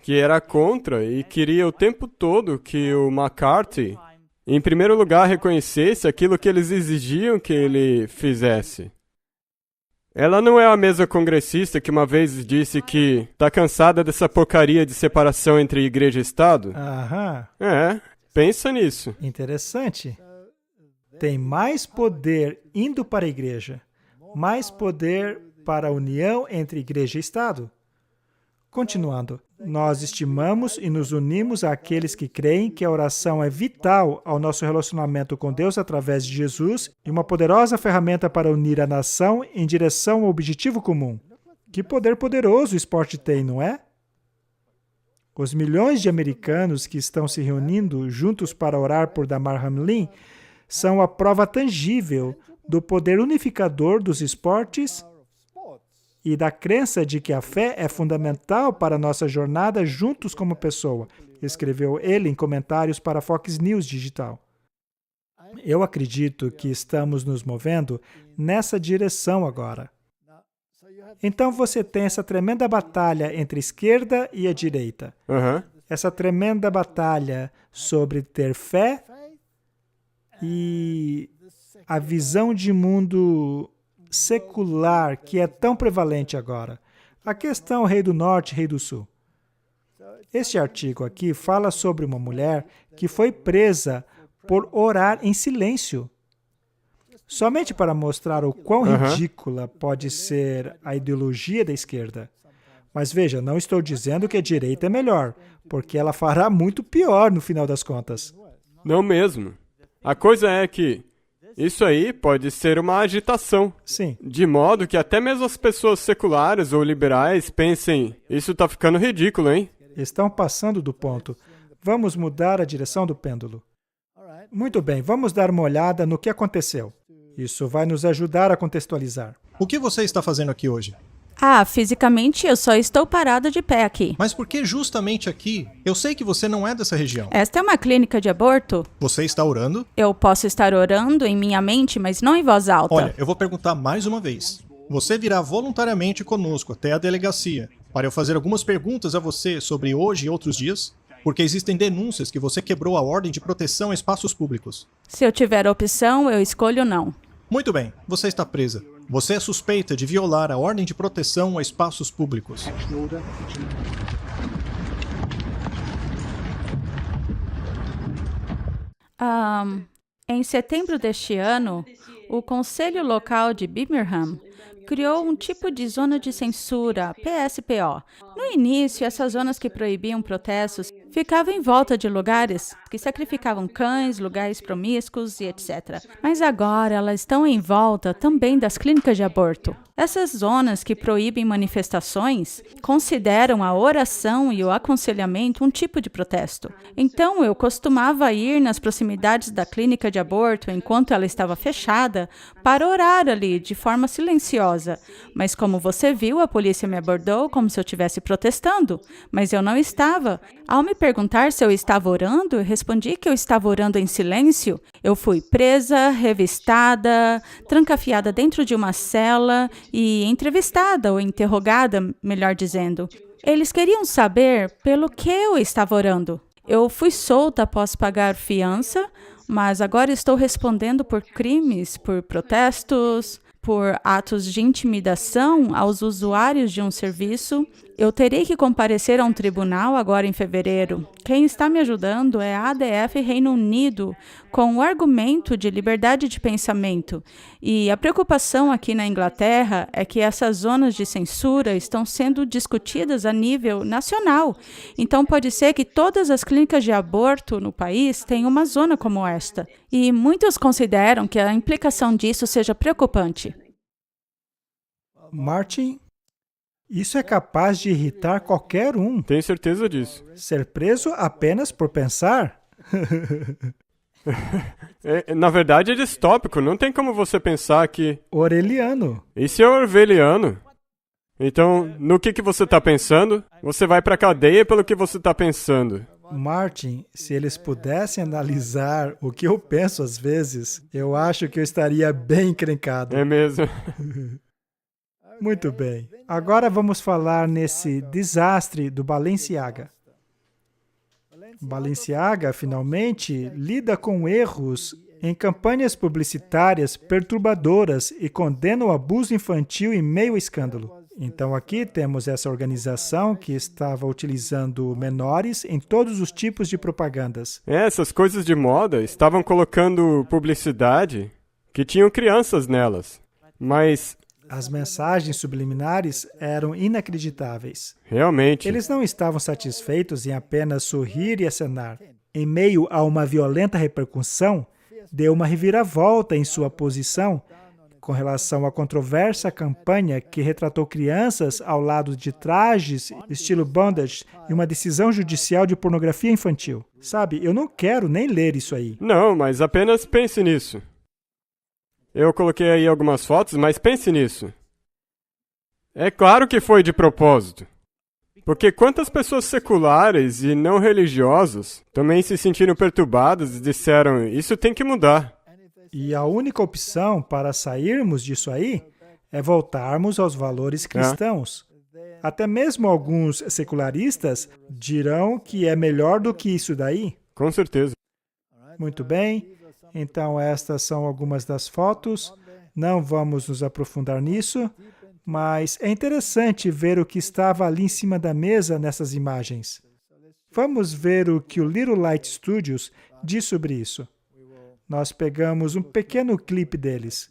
que era contra e queria o tempo todo que o McCarthy, em primeiro lugar, reconhecesse aquilo que eles exigiam que ele fizesse. Ela não é a mesma congressista que uma vez disse que tá cansada dessa porcaria de separação entre igreja e Estado? Aham. Pensa nisso. Interessante. Tem mais poder indo para a igreja, mais poder para a união entre igreja e Estado. Continuando, nós estimamos e nos unimos àqueles que creem que a oração é vital ao nosso relacionamento com Deus através de Jesus e uma poderosa ferramenta para unir a nação em direção ao objetivo comum. Que poder poderoso o esporte tem, não é? Os milhões de americanos que estão se reunindo juntos para orar por Damar Hamlin são a prova tangível do poder unificador dos esportes e da crença de que a fé é fundamental para a nossa jornada juntos como pessoa, escreveu ele em comentários para a Fox News Digital. Eu acredito que estamos nos movendo nessa direção agora. Então você tem essa tremenda batalha entre a esquerda e a direita. Essa tremenda batalha sobre ter fé e a visão de mundo secular que é tão prevalente agora. A questão Rei do Norte, Rei do Sul. Este artigo aqui fala sobre uma mulher que foi presa por orar em silêncio. Somente para mostrar o quão ridícula pode ser a ideologia da esquerda. Mas veja, não estou dizendo que a direita é melhor, porque ela fará muito pior no final das contas. Não mesmo. A coisa é que isso aí pode ser uma agitação. Sim. De modo que até mesmo as pessoas seculares ou liberais pensem, isso tá ficando ridículo, hein? Estão passando do ponto. Vamos mudar a direção do pêndulo. Muito bem, vamos dar uma olhada no que aconteceu. Isso vai nos ajudar a contextualizar. O que você está fazendo aqui hoje? Fisicamente eu só estou parada de pé aqui. Mas por que justamente aqui? Eu sei que você não é dessa região. Esta é uma clínica de aborto. Você está orando? Eu posso estar orando em minha mente, mas não em voz alta. Olha, eu vou perguntar mais uma vez. Você virá voluntariamente conosco até a delegacia para eu fazer algumas perguntas a você sobre hoje e outros dias? Porque existem denúncias que você quebrou a ordem de proteção a espaços públicos. Se eu tiver opção, eu escolho não. Muito bem, você está presa. Você é suspeita de violar a ordem de proteção a espaços públicos. Em setembro deste ano, o Conselho Local de Birmingham criou um tipo de zona de censura, PSPO. No início, essas zonas que proibiam protestos ficavam em volta de lugares que sacrificavam cães, lugares promíscuos e etc. Mas agora elas estão em volta também das clínicas de aborto. Essas zonas que proíbem manifestações consideram a oração e o aconselhamento um tipo de protesto. Então, eu costumava ir nas proximidades da clínica de aborto enquanto ela estava fechada para orar ali de forma silenciosa. Mas como você viu, a polícia me abordou como se eu estivesse protestando, mas eu não estava. Ao me perguntar se eu estava orando, eu respondi que eu estava orando em silêncio. Eu fui presa, revistada, trancafiada dentro de uma cela e entrevistada ou interrogada, melhor dizendo. Eles queriam saber pelo que eu estava orando. Eu fui solta após pagar fiança, mas agora estou respondendo por crimes, por protestos, por atos de intimidação aos usuários de um serviço. Eu terei que comparecer a um tribunal agora em fevereiro. Quem está me ajudando é a ADF Reino Unido, com o argumento de liberdade de pensamento. E a preocupação aqui na Inglaterra é que essas zonas de censura estão sendo discutidas a nível nacional. Então pode ser que todas as clínicas de aborto no país tenham uma zona como esta. E muitos consideram que a implicação disso seja preocupante. Martin, isso é capaz de irritar qualquer um. Tenho certeza disso. Ser preso apenas por pensar? Na verdade, é distópico. Não tem como você pensar que... Orwelliano. Isso é orwelliano. Então, no que você está pensando? Você vai para a cadeia pelo que você está pensando. Martin, se eles pudessem analisar o que eu penso às vezes, eu acho que eu estaria bem encrencado. É mesmo. Muito bem. Agora vamos falar nesse desastre do Balenciaga. Balenciaga, finalmente, lida com erros em campanhas publicitárias perturbadoras e condena o abuso infantil em meio ao escândalo. Então aqui temos essa organização que estava utilizando menores em todos os tipos de propagandas. Essas coisas de moda estavam colocando publicidade que tinham crianças nelas. Mas... as mensagens subliminares eram inacreditáveis. realmente... eles não estavam satisfeitos em apenas sorrir e acenar. Em meio a uma violenta repercussão, deu uma reviravolta em sua posição com relação à controversa campanha que retratou crianças ao lado de trajes estilo bondage e uma decisão judicial de pornografia infantil. Sabe, eu não quero nem ler isso aí. Não, mas apenas pense nisso. Eu coloquei aí algumas fotos, mas pense nisso. É claro que foi de propósito. Porque quantas pessoas seculares e não religiosas também se sentiram perturbadas e disseram, isso tem que mudar. E a única opção para sairmos disso aí é voltarmos aos valores cristãos. Até mesmo alguns secularistas dirão que é melhor do que isso daí. Com certeza. Muito bem. Então, estas são algumas das fotos. Não vamos nos aprofundar nisso, mas é interessante ver o que estava ali em cima da mesa nessas imagens. Vamos ver o que o Little Light Studios diz sobre isso. Nós pegamos um pequeno clipe deles.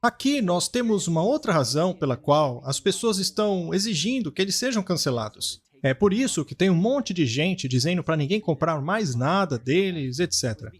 Aqui nós temos uma outra razão pela qual as pessoas estão exigindo que eles sejam cancelados. É por isso que tem um monte de gente dizendo para ninguém comprar mais nada deles, etc.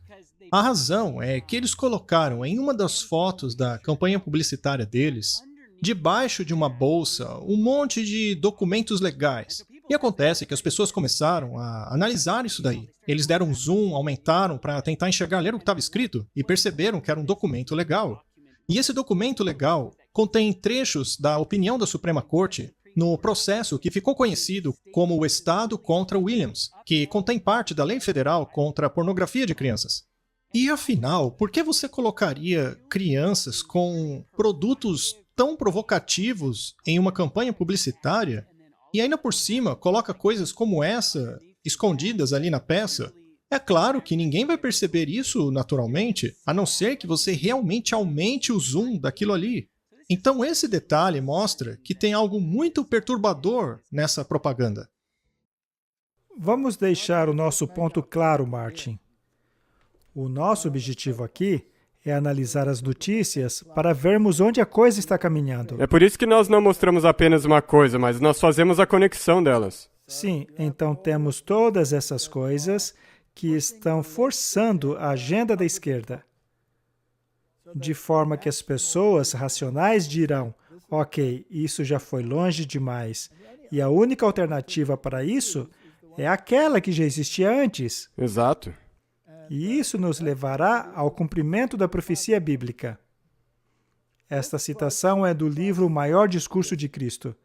A razão é que eles colocaram em uma das fotos da campanha publicitária deles, debaixo de uma bolsa, um monte de documentos legais. E acontece que as pessoas começaram a analisar isso daí. Eles deram um zoom, aumentaram para tentar enxergar, ler o que estava escrito e perceberam que era um documento legal. E esse documento legal contém trechos da opinião da Suprema Corte no processo que ficou conhecido como o Estado contra Williams, que contém parte da lei federal contra a pornografia de crianças. E afinal, por que você colocaria crianças com produtos tão provocativos em uma campanha publicitária e ainda por cima coloca coisas como essa escondidas ali na peça? É claro que ninguém vai perceber isso naturalmente, a não ser que você realmente aumente o zoom daquilo ali. Então esse detalhe mostra que tem algo muito perturbador nessa propaganda. Vamos deixar o nosso ponto claro, Martin. O nosso objetivo aqui é analisar as notícias para vermos onde a coisa está caminhando. É por isso que nós não mostramos apenas uma coisa, mas nós fazemos a conexão delas. Sim, então temos todas essas coisas que estão forçando a agenda da esquerda, de forma que as pessoas racionais dirão, ok, isso já foi longe demais, e a única alternativa para isso é aquela que já existia antes. Exato. E isso nos levará ao cumprimento da profecia bíblica. Esta citação é do livro O Maior Discurso de Cristo.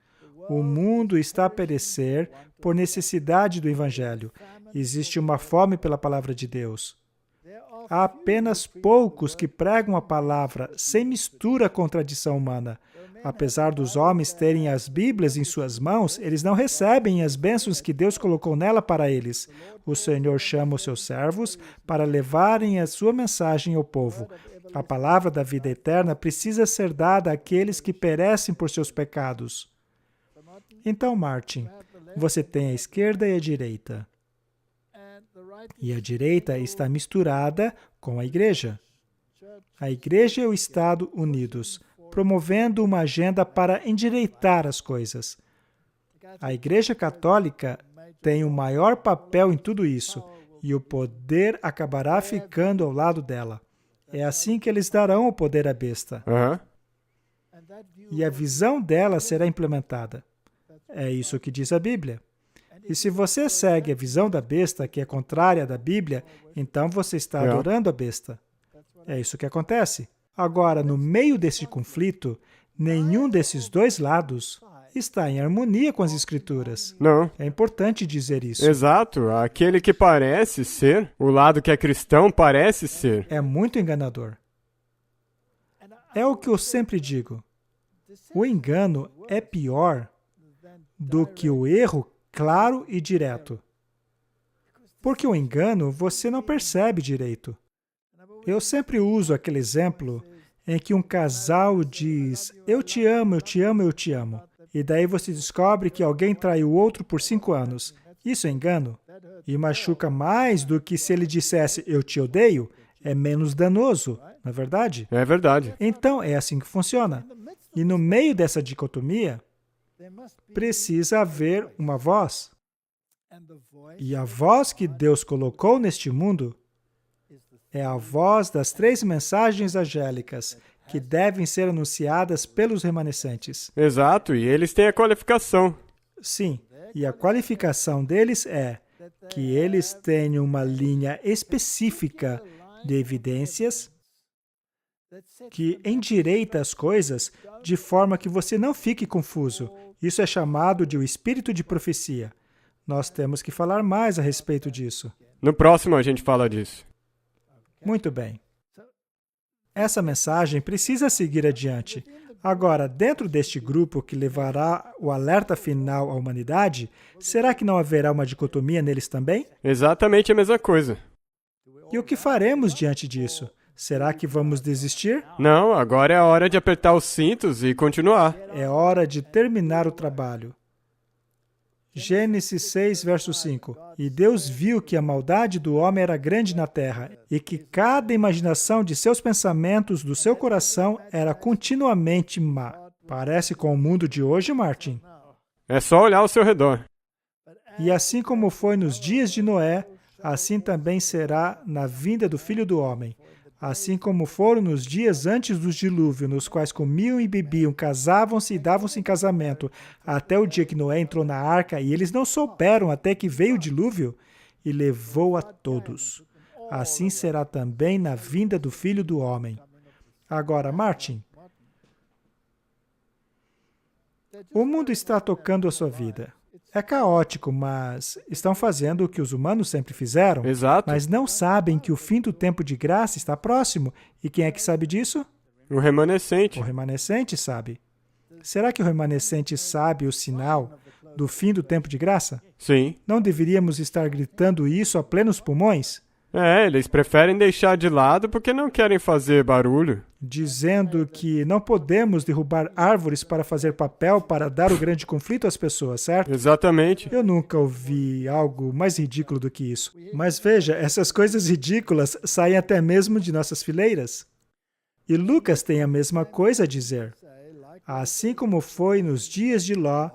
O mundo está a perecer por necessidade do Evangelho. Existe uma fome pela palavra de Deus. Há apenas poucos que pregam a palavra sem mistura com tradição humana. Apesar dos homens terem as Bíblias em suas mãos, eles não recebem as bênçãos que Deus colocou nela para eles. O Senhor chama os seus servos para levarem a sua mensagem ao povo. A palavra da vida eterna precisa ser dada àqueles que perecem por seus pecados. Então, Martin, você tem a esquerda e a direita. E a direita está misturada com a igreja. A igreja e o Estado unidos, promovendo uma agenda para endireitar as coisas. A Igreja Católica tem o maior papel em tudo isso, e o poder acabará ficando ao lado dela. É assim que eles darão o poder à besta. E a visão dela será implementada. É isso que diz a Bíblia. E se você segue a visão da besta, que é contrária à da Bíblia, então você está adorando a besta. É isso que acontece. Agora, no meio desse conflito, nenhum desses dois lados está em harmonia com as Escrituras. Não. É importante dizer isso. Exato. Aquele que parece ser, o lado que é cristão parece ser. É muito enganador. É o que eu sempre digo. O engano é pior do que o erro claro e direto. Porque o engano você não percebe direito. Eu sempre uso aquele exemplo em que um casal diz, eu te amo, eu te amo, eu te amo. E daí você descobre que alguém traiu o outro por 5 anos. Isso é engano. E machuca mais do que se ele dissesse, eu te odeio, é menos danoso, não é verdade? É verdade. Então, é assim que funciona. E no meio dessa dicotomia, precisa haver uma voz. E a voz que Deus colocou neste mundo é a voz das 3 mensagens angélicas que devem ser anunciadas pelos remanescentes. Exato, e eles têm a qualificação. Sim, e a qualificação deles é que eles tenham uma linha específica de evidências que endireita as coisas de forma que você não fique confuso. Isso é chamado de o espírito de profecia. Nós temos que falar mais a respeito disso. No próximo a gente fala disso. Muito bem. Essa mensagem precisa seguir adiante. Agora, dentro deste grupo que levará o alerta final à humanidade, será que não haverá uma dicotomia neles também? Exatamente a mesma coisa. E o que faremos diante disso? Será que vamos desistir? Não, agora é a hora de apertar os cintos e continuar. É hora de terminar o trabalho. Gênesis 6, verso 5. E Deus viu que a maldade do homem era grande na terra, e que cada imaginação de seus pensamentos do seu coração era continuamente má. Parece com o mundo de hoje, Martin? É só olhar ao seu redor. E assim como foi nos dias de Noé, assim também será na vinda do Filho do Homem. Assim como foram nos dias antes do dilúvio, nos quais comiam e bebiam, casavam-se e davam-se em casamento, até o dia que Noé entrou na arca, e eles não souberam até que veio o dilúvio e levou a todos. Assim será também na vinda do Filho do Homem. Agora, Martin, O mundo está tocando a sua vida. É caótico, mas estão fazendo o que os humanos sempre fizeram. Exato. Mas não sabem que o fim do tempo de graça está próximo. E quem é que sabe disso? O remanescente. O remanescente sabe. Será que o remanescente sabe o sinal do fim do tempo de graça? Sim. Não deveríamos estar gritando isso a plenos pulmões? Eles preferem deixar de lado porque não querem fazer barulho. Dizendo que não podemos derrubar árvores para fazer papel para dar o grande conflito às pessoas, certo? Exatamente. Eu nunca ouvi algo mais ridículo do que isso. Mas veja, essas coisas ridículas saem até mesmo de nossas fileiras. E Lucas tem a mesma coisa a dizer. Assim como foi nos dias de Ló,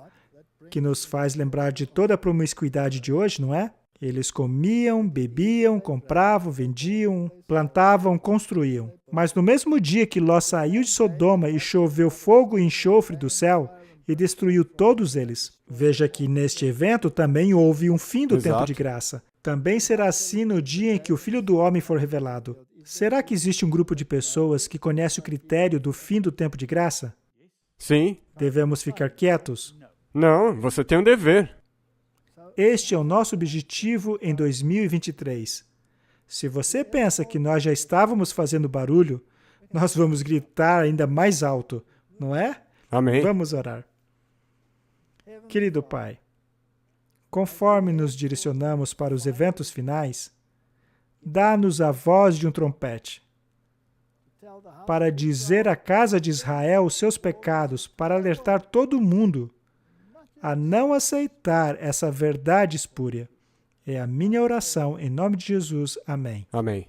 que nos faz lembrar de toda a promiscuidade de hoje, não é? Eles comiam, bebiam, compravam, vendiam, plantavam, construíam. Mas no mesmo dia que Ló saiu de Sodoma e choveu fogo e enxofre do céu e destruiu todos eles. Veja que neste evento também houve um fim do tempo de graça. Também será assim no dia em que o Filho do Homem for revelado. Será que existe um grupo de pessoas que conhece o critério do fim do tempo de graça? Sim. Devemos ficar quietos? Não, você tem um dever. Este é o nosso objetivo em 2023. Se você pensa que nós já estávamos fazendo barulho, nós vamos gritar ainda mais alto, não é? Amém. Vamos orar. Querido Pai, conforme nos direcionamos para os eventos finais, dá-nos a voz de um trompete, para dizer à casa de Israel os seus pecados, para alertar todo mundo a não aceitar essa verdade espúria. É a minha oração em nome de Jesus. Amém. Amém.